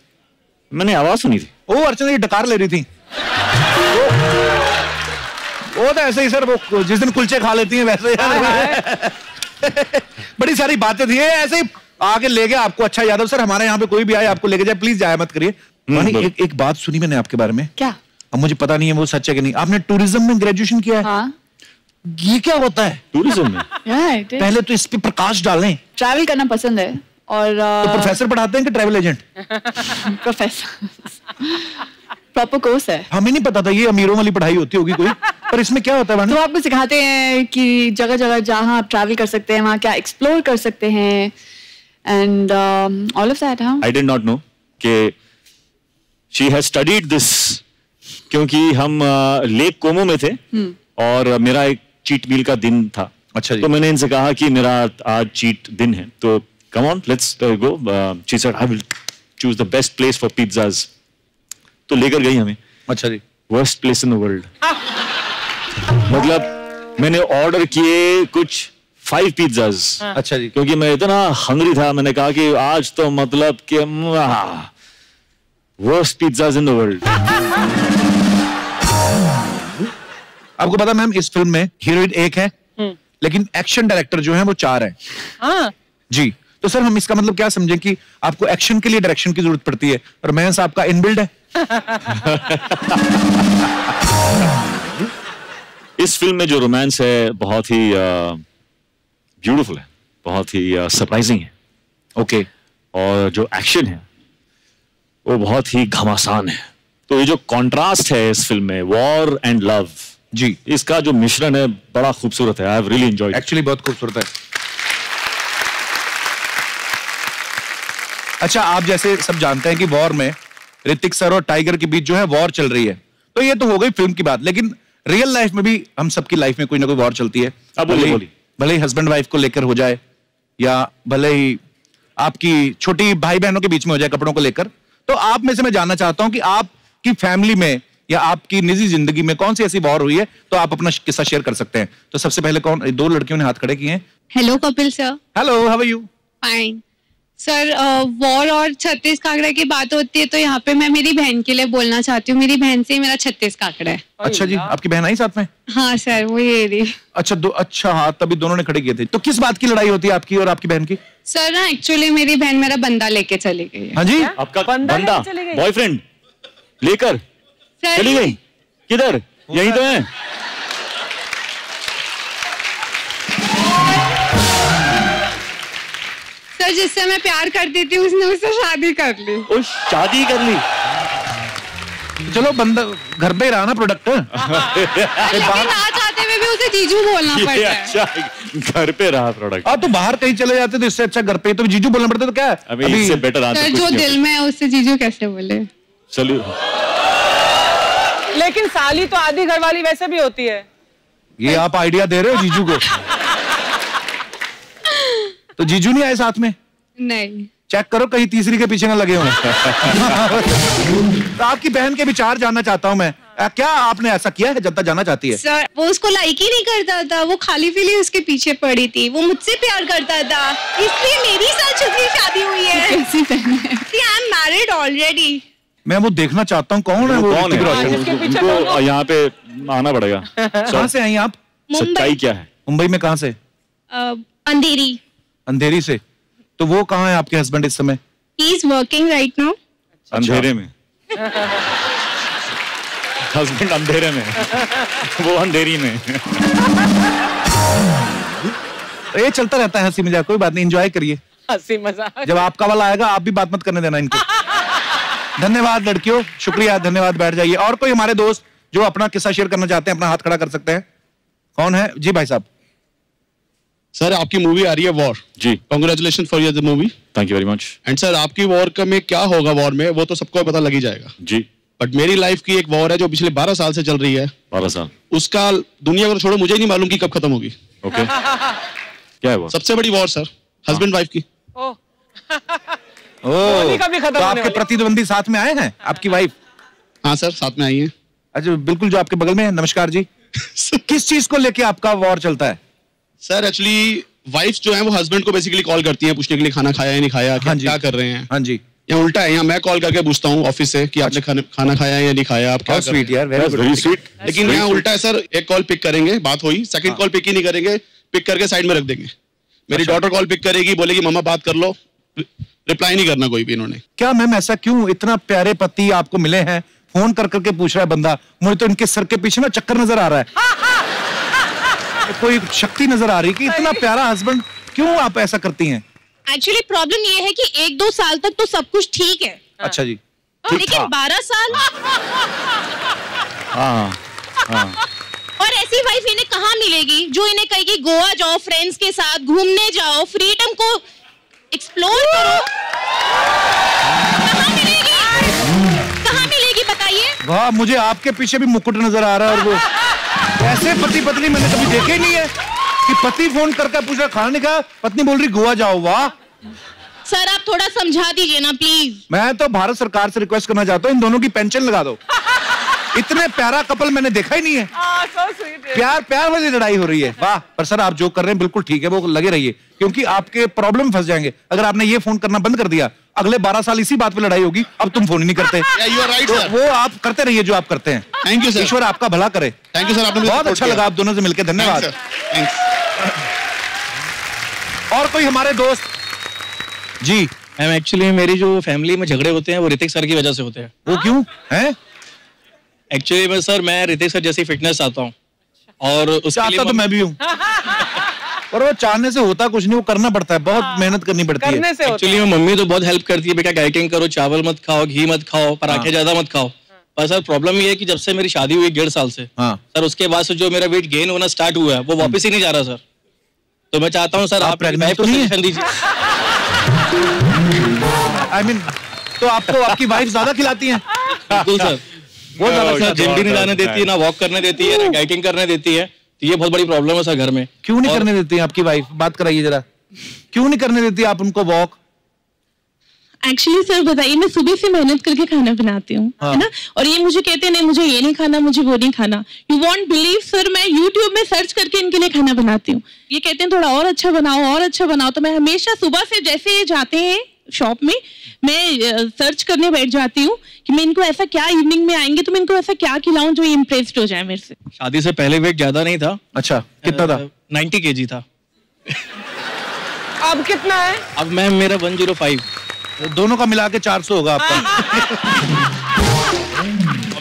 मैंने आवाज सुनी थी। ओ अर्चना जी डकार ले रही थी। वो तो ऐसे ही सर, वो जिस दिन कुलचे खा लेती हैं वैसे। बड़ी सारी बातें थी ऐसे ही, आगे ले गया आपको। अच्छा यादव सर, हमारे यहाँ पे कोई भी आए आपको लेके जाए, प्लीज जाया मत करिए। एक बात सुनी मैंने आपके बारे में। क्या? अब मुझे पता नहीं है वो सच है कि नहीं। आपने टूरिज्म में ग्रेजुएशन किया है? हाँ। ये क्या होता है टूरिज्म में? पहले तो इस पे प्रकाश डालें। ट्रैवल करना पसंद है। और तो प्रोफेसर पढ़ाते हैं कि travel agent? Professor, proper course है। हमें नहीं पता था ये अमीरों वाली पढ़ाई होती होगी कोई। पर इसमें क्या होता है? तो आपको सिखाते हैं कि जगह जगह जहाँ आप ट्रैवल कर सकते हैं वहाँ क्या एक्सप्लोर कर सकते हैं, एंड ऑल ऑफ दैट। हाँ, आई डिड नॉट नो कि शी हैज स्टडीड दिस, क्योंकि हम लेक कोमो में थे और मेरा एक चीट मील का दिन था। अच्छा जी। तो मैंने इनसे कहा कि मेरा आज चीट दिन है, तो come on let's go. She said I will choose the best place for pizzas. तो लेकर गई हमें। अच्छा जी। Worst place in the world. मतलब मैंने ऑर्डर किए कुछ 5 पिज़्ज़ास। अच्छा जी। क्योंकि मैं इतना हंग्री था, मैंने कहा कि आज तो मतलब कि worst pizzas in the world. आपको पता मैम, इस फिल्म में हीरोइन एक है लेकिन एक्शन डायरेक्टर जो है वो 4 हैं। हाँ। जी। तो सर हम इसका मतलब क्या समझें कि आपको एक्शन के लिए डायरेक्शन की जरूरत पड़ती है, रोमांस आपका इनबिल्ड है। इस फिल्म में जो रोमांस है बहुत ही ब्यूटीफुल है, बहुत ही सरप्राइजिंग है। ओके। और जो एक्शन है वो बहुत ही घमासान है। तो ये जो कॉन्ट्रास्ट है इस फिल्म में, वॉर एंड लव, जी, इसका जो मिश्रण है बड़ा खूबसूरत है। I have really enjoyed. Actually बहुत खूबसूरत है। अच्छा, आप जैसे सब जानते हैं कि वॉर में ऋतिक सर और टाइगर के बीच जो है वॉर चल रही है। तो ये तो हो गई फिल्म की बात, लेकिन रियल लाइफ में भी हम सबकी लाइफ में कोई ना कोई वॉर चलती है। भले ही हस्बैंड वाइफ को लेकर हो जाए, या भले ही आपकी छोटी भाई बहनों के बीच में हो जाए कपड़ों को लेकर। तो आप में से मैं जानना चाहता हूं कि आपकी फैमिली में या आपकी निजी जिंदगी में कौन सी ऐसी वॉर हुई है, तो आप अपना किस्सा शेयर कर सकते हैं। तो सबसे पहले कौन, दो लड़कियों ने हाथ खड़े किए हैं। Hello Kapil sir. Hello, how are you? Fine sir. War और छत्तीस काकड़ा की बात होती है तो यहाँ पे मैं मेरी बहन के लिए बोलना चाहती हूँ। मेरी बहन से ही मेरा छत्तीस काकड़ा है। अच्छा जी, आपकी बहन आई साथ में? हाँ सर, वो ये रही। अच्छा हाँ, तभी दोनों ने खड़े किए थे। तो किस बात की लड़ाई होती है आपकी और आपकी बहन की? सर ना एक्चुअली मेरी बहन मेरा बंदा लेके चली गई है। हाँ जी, आपका बंदा बॉयफ्रेंड लेकर चली गई? किधर? यही तो है। सर जिससे मैं प्यार करती थी उसने उससे शादी कर ली। शादी कर ली? चलो बंदा घर पे रहा ना प्रोडक्ट। लेकिन आज आते हुए भी उसे जीजू बोलना पड़ता है। अच्छा, घर पे रहा प्रोडक्ट। तो बाहर कहीं चले जाते तो इससे अच्छा घर पे तो जीजू बोलना पड़ता। तो क्या अभी इससे बेटर सर जो दिल में है उससे जीजू कैसे बोले? चलो, लेकिन साली तो आधी घरवाली वैसे भी होती है। ये आप आइडिया दे रहे हो जीजू को? तो जीजू नहीं आए साथ में? नहीं। चेक करो कहीं तीसरी के पीछे ना लगे हों। तो आपकी बहन के विचार जानना चाहता हूं मैं। क्या आपने ऐसा किया है? जनता जानना चाहती है। सर वो उसको लाइक ही नहीं करता था, वो खाली पीली उसके पीछे पड़ी थी। वो मुझसे प्यार करता था, इसलिए मेरी साथ उसकी शादी हुई है। कैसी बहन है? I am married already. मैं वो देखना चाहता हूँ कौन है वो। कौन है? उनको यहाँ पे आना पड़ेगा। कहाँ से आई आप? सच्चाई क्या है? मुंबई में कहाँ से? अंधेरी। अंधेरी से? तो वो कहाँ है आपके हस्बैंड इस समय? He is working right now. अंधेरे में। हस्बैंड अंधेरे में, वो अंधेरी में। ये चलता रहता है हंसी मजाक, कोई बात नहीं, एंजॉय करिए। हंसी मजाक। जब आपका वाला आएगा आप भी बात मत करने देना इनको। धन्यवाद लड़कियों, शुक्रिया, धन्यवाद। बैठ जाइए। और कोई हमारे दोस्त जो अपना किस्सा शेयर करना चाहते हैं, अपना हाथ खड़ा कर सकते हैं। कौन है? जी भाई साहब। सर आपकी मूवी आ रही है वॉर। जी, congratulation for your movie. Thank you very much. And sir आपकी वॉर का में क्या होगा वॉर में, वो तो सबको पता लग ही जाएगा। जी, बट मेरी लाइफ की एक वॉर है जो पिछले 12 साल से चल रही है। 12 साल? उसका दुनिया को छोड़ो, मुझे ही नहीं मालूम कि कब खत्म होगी। ओके। क्या है वो? सबसे बड़ी वॉर सर, हस्बैंड वाइफ की। तो आपके प्रतिद्वंदी साथ में आए हैं? आपकी वाइफ? हाँ सर, साथ में आई है। अच्छा, बिल्कुल जो आपके बगल में है। नमस्कार जी। किस चीज को लेके आपका वॉर चलता है? सर एक्चुअली वाइफ जो है वो हस्बैंड को बेसिकली कॉल करती है पूछने के लिए खाना खाया या नहीं खाया, क्या कर रहे हैं। हाँ जी। या उल्टा है, यहाँ मैं कॉल करके पूछता हूँ ऑफिस से कि आपने खाना खाया या नहीं खाया, आप क्या कर रहे हैं। Very sweet. लेकिन यहाँ उल्टा है सर, एक कॉल पिक करेंगे, बात हुई, सेकंड कॉल पिक ही नहीं करेंगे, पिक करके साइड में रख देंगे। मेरी डॉटर कॉल पिक करेगी, बोलेगी मम्मा बात कर लो, रिप्लाई नहीं करना कोई भी इन्होंने। क्या मैम ऐसा क्यों? इतना प्यारे पति आपको मिले हैं, फोन कर करके पूछ रहा है बंदा, मुझे तो इनके सर के पीछे ना चक्कर नजर आ रहा है। कोई शक्ति नजर आ रही कि इतना प्यारा हस्बैंड, क्यों आप ऐसा करती हैं? एक्चुअली प्रॉब्लम ये है कि 1-2 साल तक तो सब कुछ ठीक है। अच्छा जी। लेकिन 12 साल। हाँ। और ऐसी वाइफ इन्हें कहाँ मिलेगी जो इन्हें कहेगी गोवा जाओ, फ्रेंड्स के साथ घूमने जाओ, फ्रीडम को एक्सप्लोर करो। कहाँ मिलेगी बताइए? वाह, मुझे आपके पीछे भी मुकुट नजर आ रहा है। और वो ऐसे पति पत्नी मैंने कभी देखे ही नहीं है कि पति फोन करके पूछ रहा खाना नहीं खाया, पत्नी बोल रही गोवा जाओ। वाह सर, आप थोड़ा समझा दीजिए ना प्लीज। मैं तो भारत सरकार से रिक्वेस्ट करना चाहता हूँ, इन दोनों की पेंशन लगा दो। इतने प्यारा कपल मैंने देखा ही नहीं है। प्यार वाली लड़ाई हो रही है। वाह। पर सर आप जो कर रहे हैं बिल्कुल ठीक है, वो लगे रहिए, क्योंकि आपके प्रॉब्लम फंस जाएंगे अगर आपने ये फोन करना बंद कर दिया। अगले 12 साल इसी बात पे लड़ाई होगी, अब तुम फोन ही नहीं करते। right, वो आप करते रहिए जो आप करते हैं। Thank you sir. ईश्वर आपका भला करे। थैंक यू सर, आपने बहुत अच्छा लगा आप दोनों से मिलकर। धन्यवाद। और कोई हमारे दोस्त? जी मैम, एक्चुअली मेरी जो फैमिली में झगड़े होते हैं वो ऋतिक सर की वजह से होते हैं। वो क्यों है? एक्चुअली मैं ऋतिक सर जैसी फिटनेस चाहता हूँ, और उसके लिए तो मैं भी हूँ। और वो चाहने से होता कुछ नहीं, वो करना पड़ता है, बहुत मेहनत करनी पड़ती है। एक्चुअली मम्मी तो बहुत हेल्प करती है, बेटा डाइटिंग करो, चावल मत खाओ, घी मत खाओ, पराठे ज्यादा मत खाओ। पर सर प्रॉब्लम ये है कि जब से मेरी शादी हुई 1.5 साल से, सर उसके बाद से जो मेरा वेट गेन होना स्टार्ट हुआ है वो वापस ही नहीं जा रहा सर। तो मैं चाहता हूँ सर आप प्रेग्नेंट तो नहीं है? दीजिए। I mean, तो आपको आपकी वाइफ ज्यादा खिलाती हैं? बिल्कुल सर, बहुत ज्यादा। जिम भी नहीं जाने देती है, ना वॉक करने देती है, ना डाइटिंग करने देती है। तो ये बहुत बड़ी प्रॉब्लम है सर घर में। क्यों नहीं करने देती है आपकी वाइफ? बात कराइए जरा, क्यों नहीं करने देती आप उनको वॉक? एक्चुअली सर बताइए, मैं सुबह से मेहनत करके खाना बनाती हूँ, है ना, और ये मुझे कहते हैं नहीं मुझे ये नहीं खाना, मुझे वो नहीं खाना। यू वॉन्ट बिलीव सर, मैं यूट्यूब में सर्च करके इनके लिए खाना बनाती हूँ। ये कहते हैं थोड़ा और अच्छा बनाओ, और अच्छा बनाओ। तो मैं हमेशा सुबह से जैसे ये जाते हैं शॉप में, मैं सर्च करने बैठ जाती हूँ कि मैं इनको ऐसा क्या, इवनिंग में आएंगे तो मैं इनको ऐसा क्या खिलाऊं जो इम्प्रेस्ड हो जाए मेरे से। शादी से पहले वेट ज्यादा नहीं था। अच्छा, कितना था? 90 kg था। अब कितना है? अब मैम मेरा 105। दोनों का मिला के 400 होगा आपका।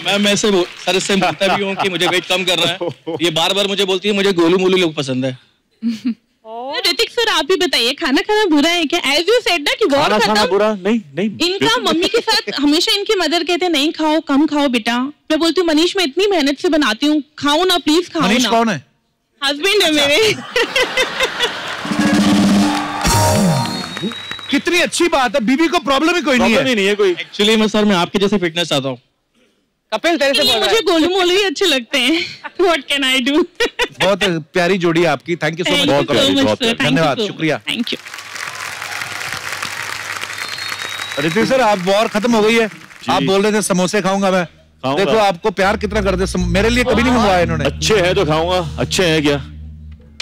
मैम मैं सर इससे बोलता भी हूँ कि मुझे वेट कम कर रहा है। ये बार बार मुझे बोलती है मुझे गोलू मोलू लोग पसंद है। ऋतिक सर आप भी बताइए, खाना खाना बुरा है क्या? एज यू सेड ना कि वॉर खत्म, बुरा नहीं नहीं। इनका मम्मी के साथ हमेशा इनकी मदर कहते हैं नहीं खाओ, कम खाओ बेटा। मैं बोलती हूँ मनीष मैं इतनी मेहनत से बनाती हूँ, खाओ ना प्लीज, खाओ ना। मनीष कौन है? हस्बैंड है मेरे। कितनी अच्छी बात है, बीवी को प्रॉब्लम ही कोई नहीं है। नहीं है कोई। एक्चुअली मैं सर मैं आपके जैसे फिटनेस चाहता हूँ। कपिल तेरे से बोल रहा है। मुझे गोलू मोलू ही अच्छे लगते हैं। What can I do? बहुत प्यारी जोड़ी है आपकी। Thank you so much. धन्यवाद, शुक्रिया। Thank you. ऋतिक सर आप वॉर खत्म हो गई है, आप बोल रहे थे समोसे खाऊंगा मैं। देखो आपको प्यार कितना करते, मेरे लिए कभी नहीं मंगवाया इन्होंने। अच्छे है तो खाऊंगा। अच्छे है क्या?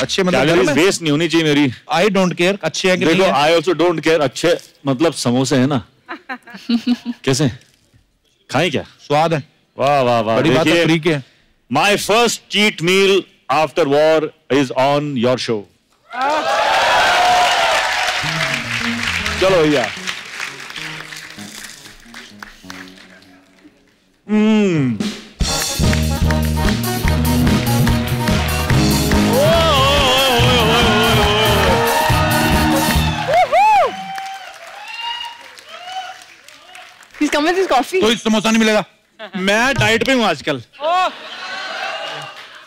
अच्छे मतलब वेस्ट नहीं होनी चाहिए मेरी। आई डोंट केयर अच्छे हैं कि देखो आई ऑल्सो डोंट केयर। अच्छे मतलब समोसे है ना। कैसे खाएं क्या? स्वाद है। वाह वाह वाह, बड़ी बात है, फ्री के। My first cheat meal after War is on your show. चलो भैया। He's come with his coffee. कोई समोसा नहीं मिलेगा। मैं डाइट पे हूँ आजकल।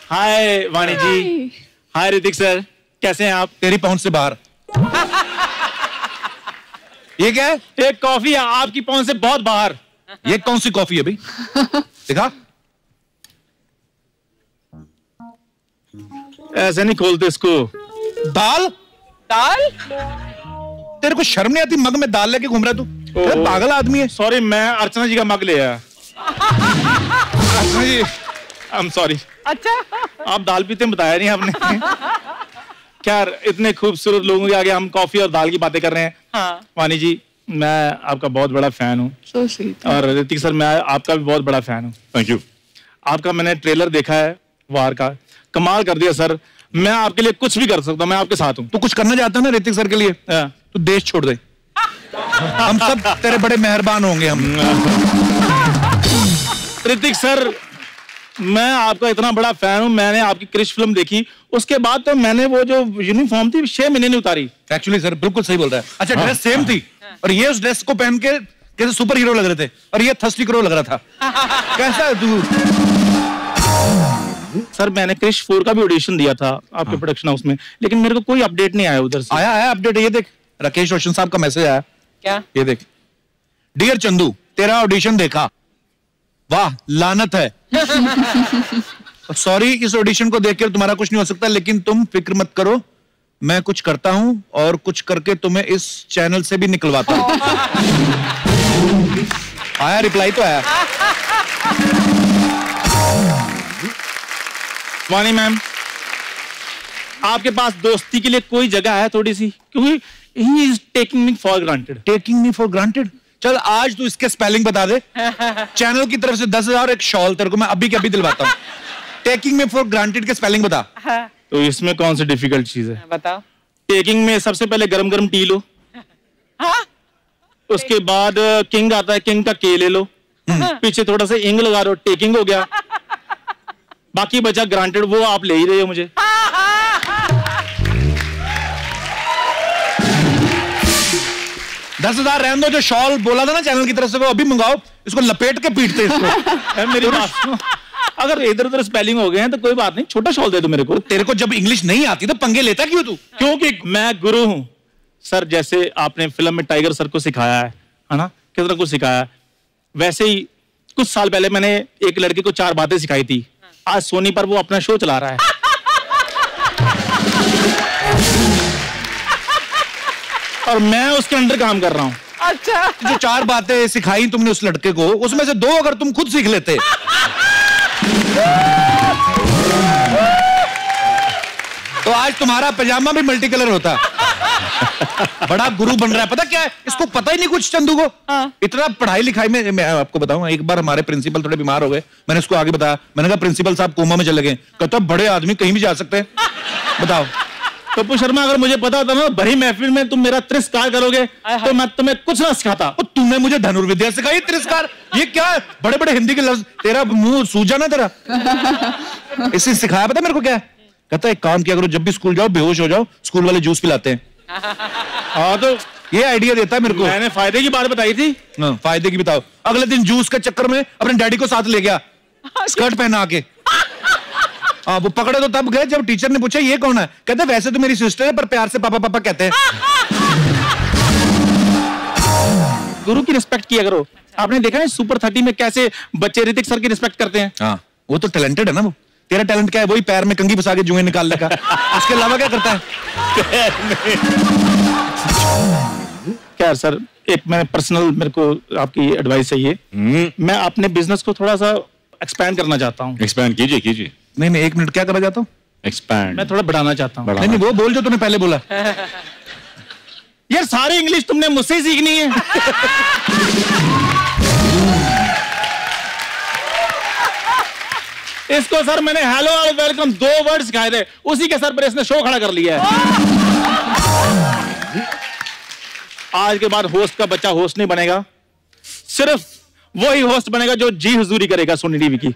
हाय वाणी जी। हाय ऋतिक सर, कैसे हैं आप? तेरी पहुंच से बाहर। ये क्या है? एक कॉफी है आपकी पहुंच से बहुत बाहर। ये कौन सी कॉफी है भाई? दिखा। ऐसे नहीं खोलते इसको। दाल दाल? तेरे को शर्म नहीं आती? मग में दाल लेके घूम रहा तू? पागल आदमी है। सॉरी, मैं अर्चना जी का मग ले आया। अर्चना जी आई एम सॉरी। अच्छा आप दाल पीते बताया नहीं आपने। क्या इतने खूबसूरत लोगों के आगे हम कॉफी और दाल की बातें कर रहे हैं। हाँ। वाणी जी मैं आपका बहुत बड़ा फैन हूँ। So sweet. और ऋतिक सर मैं आपका भी बहुत बड़ा फैन हूँ। Thank you. आपका मैंने ट्रेलर देखा है वार का, कमाल कर दिया सर। मैं आपके लिए कुछ भी कर सकता हूँ, मैं आपके साथ हूँ। तू कुछ करना चाहता है ना ऋतिक सर के लिए? तू देश छोड़ दे। हम सब तेरे बड़े मेहरबान होंगे। हम ऋतिक सर मैं आपका इतना बड़ा फैन हूँ। मैंने आपकी क्रिश फिल्म देखी, उसके बाद तो मैंने वो जो यूनिफॉर्म थी 6 महीने नहीं उतारी। एक्चुअली सर बिल्कुल सही बोल रहा है। अच्छा ड्रेस सेम थी और ये उस ड्रेस को पहन के कैसे सुपर हीरो लग रहे थे और ये थर्स्टी क्रो लग रहा था। कैसा है तू? सर मैंने क्रिश 4 का भी ऑडिशन दिया था आपके प्रोडक्शन हाउस में, लेकिन मेरे को कोई अपडेट नहीं आया उधर से। आया अपडेट। ये देख राकेश रोशन साहब का मैसेज आया। क्या? ये देख। डियर चंदू, तेरा ऑडिशन देखा, वाह लानत है। सॉरी, इस ऑडिशन को देखकर तुम्हारा कुछ नहीं हो सकता, लेकिन तुम फिक्र मत करो, मैं कुछ करता हूं और कुछ करके तुम्हें इस चैनल से भी निकलवाता हूं। आया रिप्लाई तो आया। वाणी मैम आपके पास दोस्ती के लिए कोई जगह है थोड़ी सी? क्योंकि he is taking me for granted. Taking me for granted? चल आज तू इसके स्पेलिंग बता दे। चैनल की तरफ से 10,000 एक शॉल तेरे को मैं अभी के अभी दिलवाता हूँ। टेकिंग मी फॉर ग्रांटेड के स्पेलिंग बता। तो इसमें कौन सी डिफिकल्ट चीज है? बताओ। टेकिंग में सबसे पहले गरम गरम टी लो। उसके बाद किंग आता है, किंग का के ले लो, पीछे थोड़ा सा इंग लगा दो, टेकिंग हो गया। बाकी बचा ग्रांटेड, वो आप ले ही रहे हो मुझे। 10,000 रहने दो। जो शॉल बोला था ना चैनल की तरफ से वो अभी मंगाओ, इसको लपेट के पीटते इसको। मेरी बात अगर इधर उधर स्पेलिंग हो गए हैं तो कोई बात नहीं, छोटा शॉल दे दो मेरे को। तेरे को जब इंग्लिश नहीं आती तो पंगे लेता क्यों तू? क्योंकि मैं गुरु हूं सर। जैसे आपने फिल्म में टाइगर सर को सिखाया है ना, किस तरह कुछ सिखाया। वैसे ही कुछ साल पहले मैंने एक लड़के को 4 बातें सिखाई थी। आज सोनी पर वो अपना शो चला रहा है। और मैं उसके अंडर काम कर रहा हूँ। अच्छा, जो 4 बातें सिखाई तुमने उस लड़के को, उसमें से 2 अगर तुम खुद सीख लेते तो आज तुम्हारा पजामा भी मल्टी कलर होता। बड़ा गुरु बन रहा है। पता क्या है, इसको पता ही नहीं कुछ चंदू को। इतना पढ़ाई लिखाई में, मैं आपको बताऊं, एक बार हमारे प्रिंसिपल थोड़े बीमार हो गए। मैंने उसको आगे बताया, मैंने कहा प्रिंसिपल साहब कोमा में चले गए। कहता बड़े आदमी कहीं भी जा सकते हैं। बताओ पप्पू शर्मा, अगर मुझे पता होता ना भरी महफिल में तुम मेरा तिरस्कार करोगे तो मैं तुम्हें कुछ ना सिखाता। तुमने मुझे धनुर्विद्या सिखाई, तिरस्कार ये क्या है? बड़े बड़े हिंदी के लफ्ज, तेरा मुंह सूजा ना तेरा। इसे सिखाया पता मेरे को क्या? कहता है एक काम किया करो, जब भी स्कूल जाओ बेहोश हो जाओ, स्कूल वाले जूस पिलाते हैं। हाँ, तो ये आइडिया देता है मेरे को। मैंने फायदे की बात बताई थी। फायदे की बताओ। अगले दिन जूस के चक्कर में अपने डैडी को साथ ले गया, स्कर्ट पहना के। हाँ, वो पकड़े तो तब गए जब टीचर ने पूछा ये कौन है। कहते वैसे तो मेरी सिस्टर है, पर प्यार से पापा पापा कहते हैं। गुरु की रिस्पेक्ट किया करो। आपने देखा है सुपर 30 में कैसे बच्चे ऋतिक सर की रिस्पेक्ट करते हैं। हाँ, वो तो टैलेंटेड है ना। वो तेरा टैलेंट क्या है? वही पैर में कंघी फंसा के जुएं निकालने का। उसके अलावा क्या करता है? क्या सर, एक मैं पर्सनल, मेरे को आपकी एडवाइस चाहिए। मैं अपने बिजनेस को थोड़ा सा एक्सपैंड करना चाहता हूँ। एक्सपैंड कीजिए कीजिए। नहीं, 1 मिनट, क्या करना चाहता हूँ? एक्सपैंड। मैं थोड़ा बढ़ाना चाहता हूँ। नहीं, वो बोल जो तूने पहले बोला। यार सारी इंग्लिश तुमने मुझसे ही सीखनी है। इसको सर मैंने हेलो और वेलकम 2 वर्ड सिखाए थे, उसी के सर पर इसने शो खड़ा कर लिया है। आज के बाद होस्ट का बच्चा होस्ट नहीं बनेगा, सिर्फ वही होस्ट बनेगा जो जी हुजूरी करेगा सोनी टीवी की।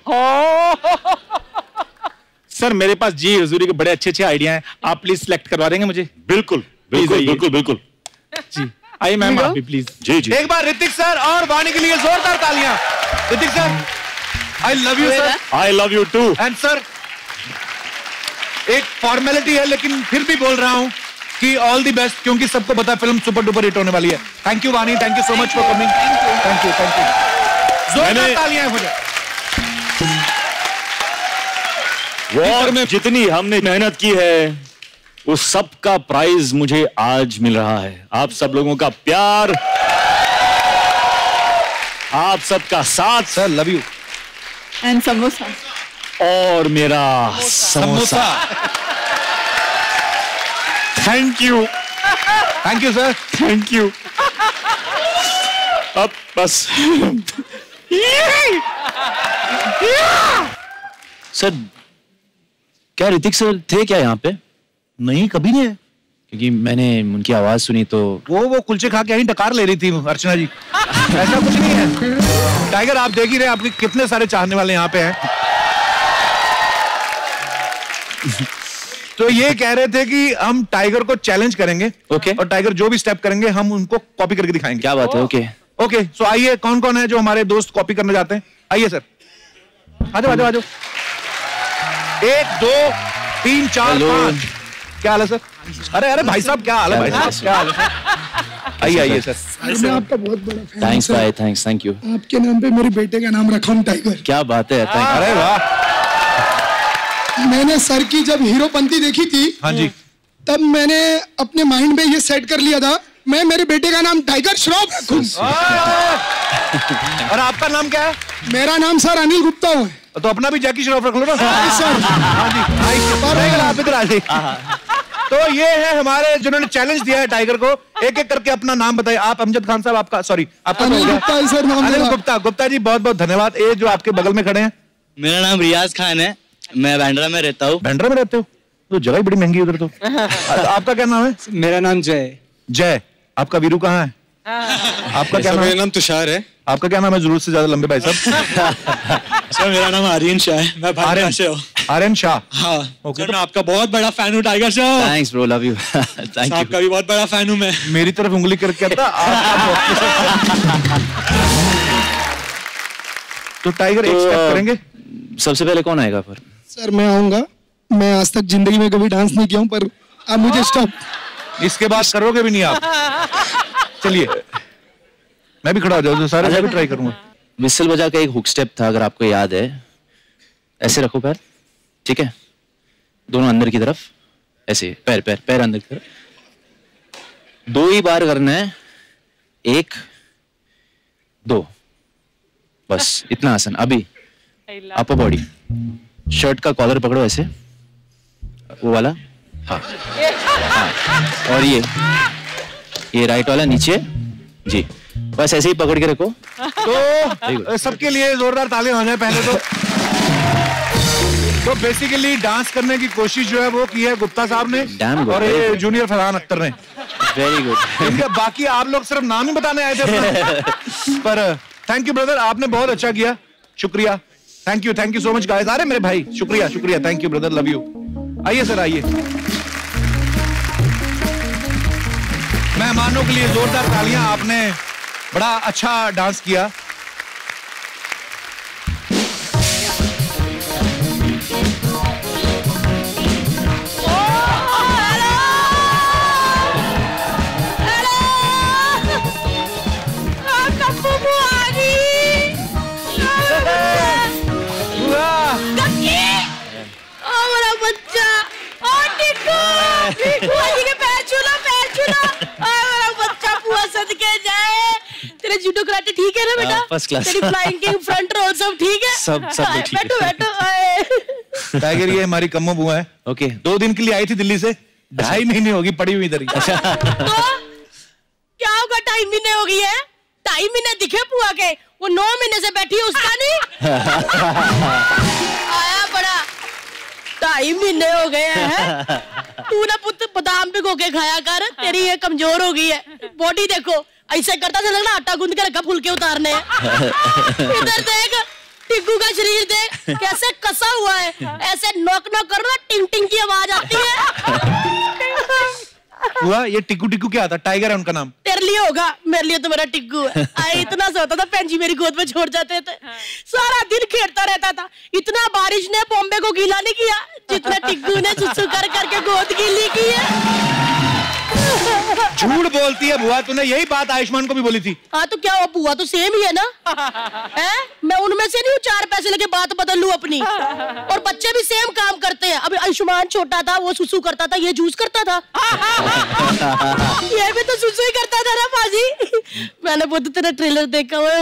सर मेरे पास जी हुजूरी के बड़े अच्छे आइडिया हैं, आप प्लीज सिलेक्ट करवा देंगे मुझे? बिल्कुल बिल्कुल बिल्कुल बिल्कुल जी। आइए मैम आप भी प्लीज। जी जी। एक बार ऋतिक सर और वाणी के लिए जोरदार तालियां। Hrithik sir, I love you sir. I love you too. And sir, एक फॉर्मेलिटी है लेकिन फिर भी बोल रहा हूं कि ऑल द बेस्ट, क्योंकि सबको पता है फिल्म सुपर डुपर हिट होने वाली है। Thank you Vani, thank you so much for coming. Thank you thank you. जोरदार तालियां हो जाए। वॉर में जितनी हमने मेहनत की है उस सब का प्राइज मुझे आज मिल रहा है। आप सब लोगों का प्यार, आप सबका साथ। Sir love you. And samosa. और मेरा samosa. Thank you. Thank you sir. Thank you. अब बस सर, क्या ऋतिक सर थे क्या यहाँ पे? नहीं, कभी नहीं है। क्योंकि मैंने उनकी आवाज सुनी तो वो कुलचे खा के यहीं डकार ले रही थी अर्चना जी। ऐसा कुछ नहीं है। टाइगर, आप देख ही रहे, आपके कितने सारे चाहने वाले यहाँ पे हैं। तो ये कह रहे थे कि हम टाइगर को चैलेंज करेंगे। ओके। और टाइगर जो भी स्टेप करेंगे हम उनको कॉपी करके दिखाएंगे। क्या बात है? Okay okay. सो आइए, कौन कौन है जो हमारे दोस्त कॉपी करने जाते हैं? आइए सर, आ जाओ आ जाओ आ जाओ। 1 2 3 4 5। क्या हाल है सर? अरे अरे भाई साहब, क्या हाल है भाई साहब? क्या हाल है? आइए आइए सर। मैं आपका बहुत बड़ा फैन हूं। थैंक्स भाई, थैंक्स, थैंक यू। आपके नाम पे मेरे बेटे का नाम रखा हूं टाइगर। क्या बात है? अरे वाह। मैंने सर की जब हीरोपंती देखी थी, हाँ जी, तब मैंने अपने माइंड में ये सेट कर लिया था, मैं मेरे बेटे का नाम टाइगर श्रॉफ रखूं। और आपका नाम क्या है? मेरा नाम सर अनिल गुप्ता है। तो अपना भी जैकी श्रॉफ रख लो ना सर। हाँ जी, आप इधर आ जाइए। तो ये है हमारे जिन्होंने चैलेंज दिया है टाइगर को। एक एक करके अपना नाम बताइए। आप अमजद खान साहब, आपका सॉरी आपका अनिल गुप्ता है सर नाम। अनिल गुप्ता। गुप्ता जी बहुत बहुत धन्यवाद। ये जो आपके बगल में खड़े हैं, मेरा नाम रियाज खान है, मैं बैंड्रा में रहता हूँ। बैंड्रा में रहते हो? तो जगह ही बड़ी महंगी उधर तो। आपका क्या नाम है? मेरा नाम जय। जय। आपका वीरू कहाँ है? आपका क्या नाम? मेरा नाम तुषार है। आपका क्या नाम है? जरूरत से ज्यादा लंबे भाई साहब। सर मेरा नाम आर्यन शाह है, मैं भागलपुर से हूँ। आर्यन शाह। हाँ ओके। मैं आपका बहुत बड़ा फैन हूँ टाइगर साहब। Thanks bro, love you. Thank you. आपका भी बहुत बड़ा फैन हूँ मैं। मेरी तरफ उंगली करके आता। तो टाइगर एक स्टेप करेंगे। सबसे पहले कौन आएगा पर? सर मैं आऊंगा। मैं आज तक जिंदगी में कभी डांस नहीं किया हूँ, पर आप मुझे स्टॉप। इसके बाद करोगे भी नहीं आप। चलिए मैं भी खड़ा हो जाऊँ, सारे मैं भी ट्राई करूंगा। विसल बजा का एक हुक स्टेप था, अगर आपको याद है। ऐसे रखो पैर, ठीक है, दोनों अंदर की तरफ, ऐसे पैर पैर पैर अंदर की तरफ, 2 ही बार करना है, 1 2, बस इतना आसान। अभी अपर बॉडी, शर्ट का कॉलर पकड़ो ऐसे, वो वाला, हाँ हाँ, और ये राइट वाला नीचे जी, बस ऐसे ही पकड़ के रखो। तो सबके लिए जोरदार तालियां हो जाए पहले तो बेसिकली डांस करने की कोशिश जो है वो की है गुप्ता साहब ने, और ये जूनियर फरहान अख्तर ने। Very good. इनके बाकी आप लोग सिर्फ नाम ही बताने आए थे पर थैंक यू ब्रदर, आपने बहुत अच्छा किया, शुक्रिया, thank you so much guys. अरे मेरे भाई शुक्रिया, thank you brother, love you. आइए सर, आइए। मेहमानों के लिए जोरदार तालियां, आपने बड़ा अच्छा डांस किया। तेरे जूडो कराटे ठीक है ना बेटा? First class. तेरी फ्लाइंग किंग फ्रंट रोल सब ठीक है? सब ठीक है। बैठो टाइगर, ये हमारी कम्मो बुआ है। ओके। 2 दिन के लिए आई थी दिल्ली से, 2.5 महीने होगी पड़ी हुई इधर ही। तो क्या होगा, 2.5 महीने हो गई है? 2.5 महीने दिखे बुआ के, वो 9 महीने से बैठी है, उसका नहीं आया बड़ा। 2.5 महीने हो गए हैं। तू ना पुत्र बादाम भिगो के खाया कर, तेरी ये कमजोर हो गई है। बॉडी देखो, ऐसे करता था लगना आटा गूंद के रखा फुलके उतारने हैं। इधर देख, टिग्गू का शरीर देख कैसे कसा हुआ है, ऐसे नॉक करो ना, टिंग टिंग की आवाज आती है। हुआ ये टिक्कू टिक्कू क्या आता? टाइगर है उनका नाम। तेरे लिए होगा, मेरे लिए तो मेरा टिग्गू है। इतना सा होता था, पेंजी मेरी गोद में छोड़ जाते थे, सारा दिन खेलता रहता था। इतना बारिश ने बॉम्बे को गीला नहीं किया जितना टिग्गू ने सुसु कर करके गोद गीली की है। झूठ बोलती है बुआ, तूने यही बात आयुष्मान को भी बोली थी। हाँ तो क्या हुआ, बुआ तो सेम ही है ना। है? मैं उनमें से नहीं हूँ 4 पैसे लेके बात बदल लूं अपनी। और बच्चे भी सेम काम करते हैं। अभी आयुष्मान छोटा था, वो सुसु करता था, ये जूस करता था। ये भी तो सुसु ही करता था ना पाजी। मैंने बहुत तेरा ट्रेलर देखा हुआ,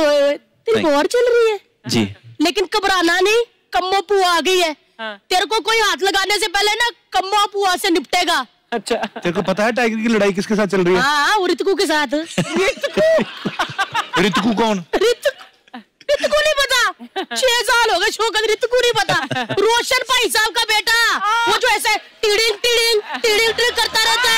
तेरी वॉर चल रही है जी, लेकिन घबराना नहीं, कम्मो पुआ आ गई है। तेरे को कोई हाथ लगाने से पहले ना कम्मो पुआ से निपटेगा। अच्छा, तेरे को पता है टाइगर की लड़ाई किसके साथ चल रही है? हाँ, रितकू के साथ। रितकू कौन? रितकू नहीं पता? 6 साल हो गए शो का, रितकू नहीं पता? रोशन भाई साहब का बेटा, वो जो ऐसे टिडिंग टिडिंग टिडिंग टिडिंग करता रहता है।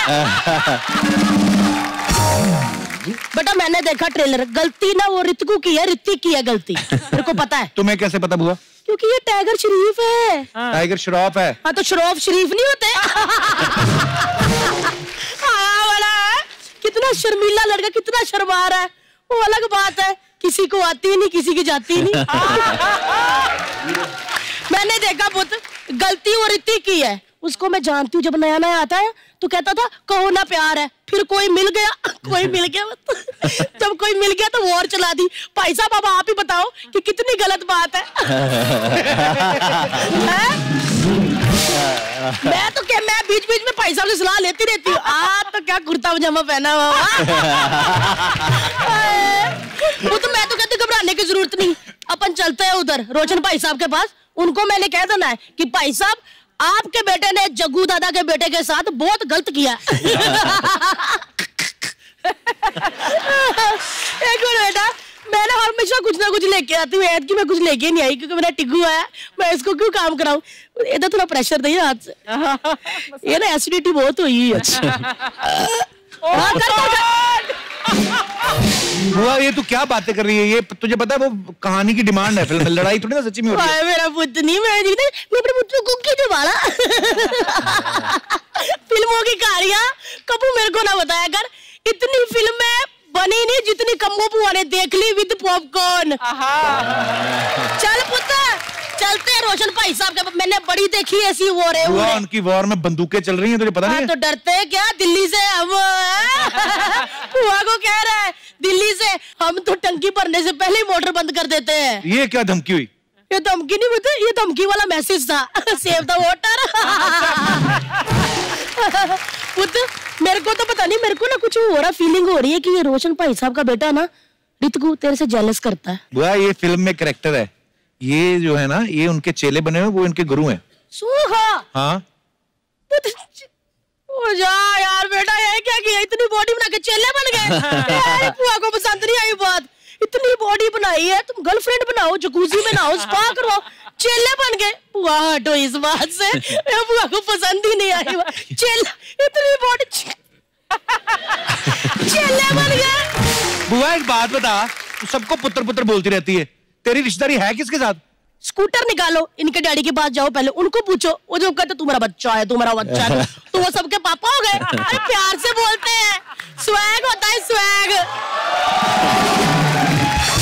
बेटा मैंने देखा ट्रेलर, गलती ना वो रितकू की है, ऋतिक की है गलती। मेरे को पता है। तुम्हें कैसे पता बुआ? क्योंकि ये टाइगर शरीफ है। टाइगर शरॉफ है। हाँ तो शरॉफ शरीफ नहीं होते? हाँ वाला है, कितना शर्मीला लड़का, कितना शर्मा रहा है, वो अलग बात है। किसी को आती नहीं, किसी की जाती नहीं। मैंने देखा पुत, गलती वो ऋतिक की है, उसको मैं जानती हूँ। जब नया नया आता है तो कहता था कहो ना प्यार है, फिर कोई मिल गया जब कोई मिल गया तो वॉर चला दी। भाई साहब अब आप ही बताओ कि कितनी गलत बात है। मैं बीच बीच में भाई साहब से सलाह लेती रहती हूँ। तो क्या कुर्ता पजामा पहना हुआ। वो तो मैं तो कहती घबराने की जरूरत नहीं, अपन चलते हैं उधर रोशन भाई साहब के पास। उनको मैंने कह देना है कि भाई साहब आपके बेटे ने जग्गू दादा के बेटे के साथ बहुत गलत किया। एक मिनट बेटा, मैं ना हमेशा कुछ ना कुछ लेके आती हूँ, ऐतकी मैं कुछ लेके नहीं आई क्योंकि मेरा टिग्गू आया। मैं इसको क्यों काम कराऊं? इधर थोड़ा प्रेशर नहीं हाथ से। ये ना एसिडिटी बहुत हुई है। बुआ ये तू क्या बातें कर रही है? ये तुझे पता है वो कहानी की डिमांड है फिल्म में, लड़ाई थोड़ी ना सच्ची में हो रही है। मेरा पुत्र नहीं, मैं अपने पुत्र को क्यों दबाला? फिल्मों की कहानियां कबू मेरे को ना बताया कर। इतनी फिल्में बनी नहीं जितनी कम्मो बुआ ने देख ली विद पॉपकॉर्न। चल पुत्र चलते हैं रोशन भाई साहब के। मैंने बड़ी देखी ऐसी वॉर है। उनकी वॉर में बंदूकें चल रही हैं, तुझे पता नहीं है? तो डरते हैं क्या दिल्ली से? अब बुआ को कह रहा है दिल्ली से हम तो टंकी भरने से पहले ही मोटर बंद कर देते हैं। ये क्या धमकी हुई? ये धमकी नहीं बता, ये धमकी वाला मैसेज था। Save the voter. मेरे को तो पता नहीं, मेरे को ना कुछ हो रहा, फीलिंग हो रही है कि ये रोशन भाई साहब का बेटा ना ऋतिकू तेरे से जेलस करता है। बुआ ये फिल्म में कैरेक्टर है, ये जो है ना ये उनके चेले बने हुए, वो इनके गुरु हैं। हाँ ओ जा यार बेटा, ये क्या किया, इतनी बॉडी बना के चेले बन गए। बुआ को पसंद नहीं आई बात, इतनी बॉडी बनाई है, तुम गर्लफ्रेंड बनाओ, जकूजी में नहाओ, स्पा करो, चेले बन गए। बुआ हटो इस बात से, बुआ को पसंद ही नहीं आई चेला, इतनी बॉडी चेले बन गए। बुआ एक बात बता, तू सबको पुत्र पुत्र बोलती रहती है, तेरी रिश्तेदारी है किसके साथ? स्कूटर निकालो, इनके डैडी के पास जाओ, पहले उनको पूछो, वो जो कहते तुम्हारा बच्चा है, तुम्हारा बच्चा है, तो वो सबके पापा हो गए। अरे प्यार से बोलते हैं, स्वैग होता है स्वैग।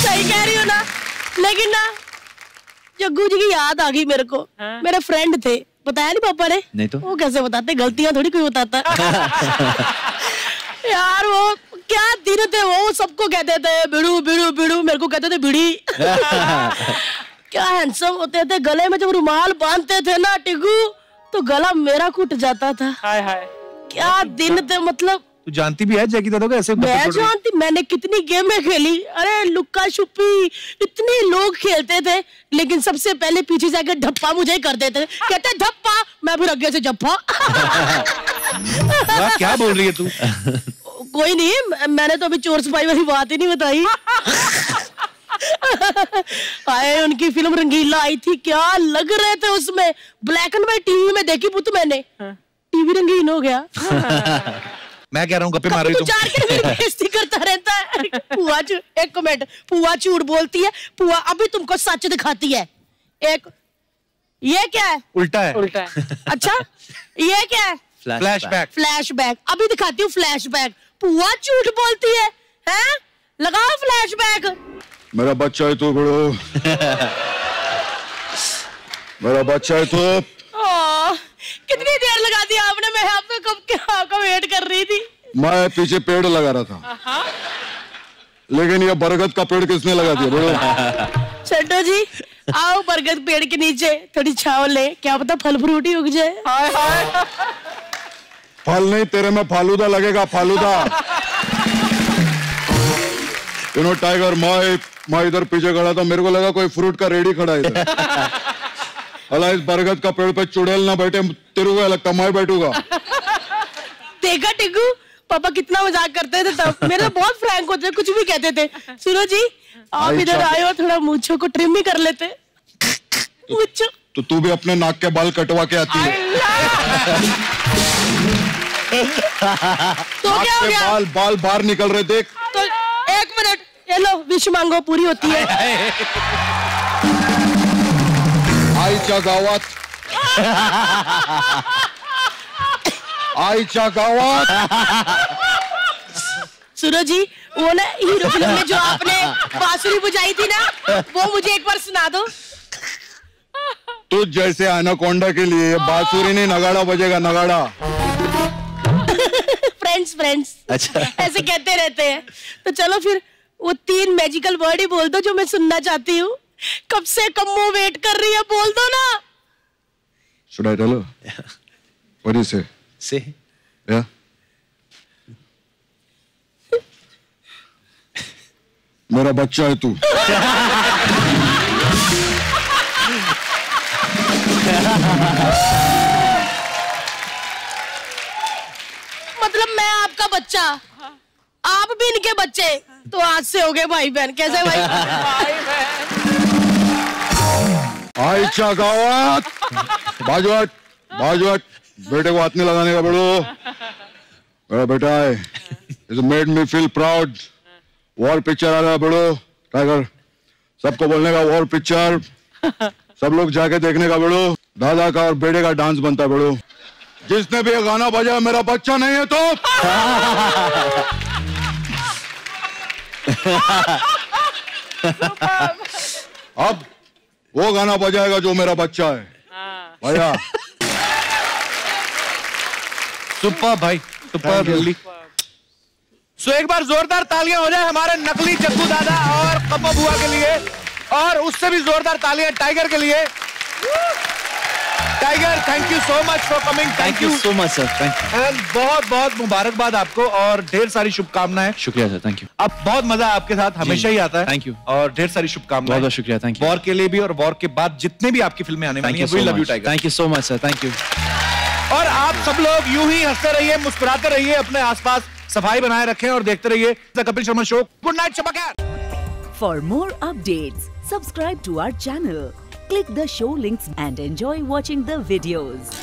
सही कह रही हो ना। लेकिन ना जग्गू जी की याद आ गई मेरे को। मेरे फ्रेंड थे, बताया नहीं पापा ने? नहीं तो वो कैसे बताते, गलतियां थोड़ी कोई बताता। यार वो क्या दिन थे, वो सबको कहते थे बिड़ू बिड़ू बिड़ू, मेरे को कहते थे बिड़ी। क्या हैंडसम होते थे, गले में जब रुमाल बांधते थे ना टिकू, तो गला मेरा घुट जाता था। हाय हाय क्या दिन थे। मतलब तू जानती भी है जैकी दादा को ऐसे? मैं जानती, मैंने कितनी गेमें खेली। अरे लुक्का छुपी इतने लोग खेलते थे, लेकिन सबसे पहले पीछे जाकर धप्पा मुझे ही कर देते थे। कहते धप्पा, मैं फिर आगे से जप्पा। क्या बोल रही है तू? कोई नहीं, मैंने तो अभी चोर सिपाही वाली बात ही नहीं बताई। आए उनकी फिल्म रंगीला आई थी, क्या लग रहे थे उसमें। ब्लैक एंड व्हाइट टीवी में देखी पुत मैंने, टीवी रंगीन हो गया। मैं कह रहा हूँ गप्पे मार रही तुम। बेइज्जती करता रहता है। पुआ एक कमेंट, पुआ झूठ बोलती है, पुआ अभी तुमको सच दिखाती है। एक ये क्या है? उल्टा है। उल्टा है। अच्छा ये क्या है? फ्लैशबैक। फ्लैशबैक अभी दिखाती हूँ फ्लैशबैक। पुआ झूठ बोलती है, हैं? लगाओ फ्लैशबैक। मेरा बच्चा है तो बड़ो। मेरा बच्चा है तो। कितनी देर लगा दी आपने, मैं आपका वेट कर रही थी। मैं पीछे पेड़ लगा रहा था, लेकिन ये बरगद का पेड़ किसने लगा दिया बड़ो? छड्डो जी आओ बरगद पेड़ के नीचे थोड़ी छांव ले, क्या पता फल फ्रूट ही उग जाए। हाय हाय। फल नहीं, तेरे में फालूदा लगेगा, फालूदा। टाइगर, मैं इधर पीछे खड़ा था, मेरे को लगा कोई फ्रूट का रेडी खड़ा है इधर। अला इस बरगद का पेड़ पे चुड़ैल ना बैठे, तेरे को लगता मैं बैठूंगा। देखा टिकू पापा कितना मजाक करते थे तब। मेरे बहुत फ्रैंक होते, कुछ भी कहते थे। सुनो जी आप इधर आए हो, थोड़ा मूंछों को ट्रिम ही कर लेते। तो तू भी अपने नाक के बाल कटवा के आती है। तो क्या हो गया? बाल बाहर निकल रहे, देख। तो एक मिनट, ये लो विश मांगो, पूरी होती है। आईच्या गावात, आईच्या गावात। सुनो जी वो ना हीरो फिल्म में जो आपने बांसुरी बुझाई थी ना, वो मुझे एक बार सुना दो। तू जैसे एनाकोंडा के लिए बांसुरी नहीं, नगाड़ा बजेगा, नगाड़ा। फ्रेंड्स अच्छा ऐसे कहते रहते हैं। तो चलो फिर वो 3 मैजिकल वर्ड ही बोल दो जो मैं सुनना चाहती हूँ। कब से कम्मो वेट कर रही है, बोल दो ना। Should I tell her? What do you say? Say. Yeah. मेरा बच्चा है तू। मतलब मैं आपका बच्चा, आप भी इनके बच्चे, तो आज से हो गए भाई बहन। कैसे भाई? आईच्या गावात, बाजूहट, बाजूहट, बेटे को हाथ नहीं लगाने का बड़ो। मेरा बेटा है, it's made me feel proud. War picture आ रहा है बड़ो, टाइगर, सबको बोलने का वॉर पिक्चर, सब लोग जाके देखने का बड़ो। दादा का और बेटे का डांस बनता है बड़ो। जिसने भी ये गाना बजाया मेरा बच्चा नहीं है तो। अब वो गाना बजाएगा जो मेरा बच्चा है भैया। सुपर भाई, सुपर, सो एक बार जोरदार तालियां हो जाए हमारे नकली जग्गू दादा और कप्पा बुआ के लिए, और उससे भी जोरदार तालियां टाइगर के लिए। Tiger, thank you so much for coming. Thank you so much sir, thank you. And बहुत बहुत मुबारकबाद आपको और ढेर सारी शुभकामनाएं। शुक्रिया सर, थैंक यू। अब बहुत मजा आपके साथ हमेशा ही आता है। थैंक यू और ढेर सारी शुभकामनाएं। बहुत बहुत शुक्रिया, थैंक यू। वॉर के लिए भी और वॉर के बाद जितने भी आपकी फिल्में आने वाली हैं, we love you Tiger. Thank you so much sir, thank you. और आप सब लोग यूं ही हंसते रहिए, मुस्कुराते रहिए, अपने आसपास सफाई बनाए रखें और देखते रहिए the Kapil Sharma show. Good night चमका। For more updates, subscribe to our channel, click the show links and enjoy watching the videos.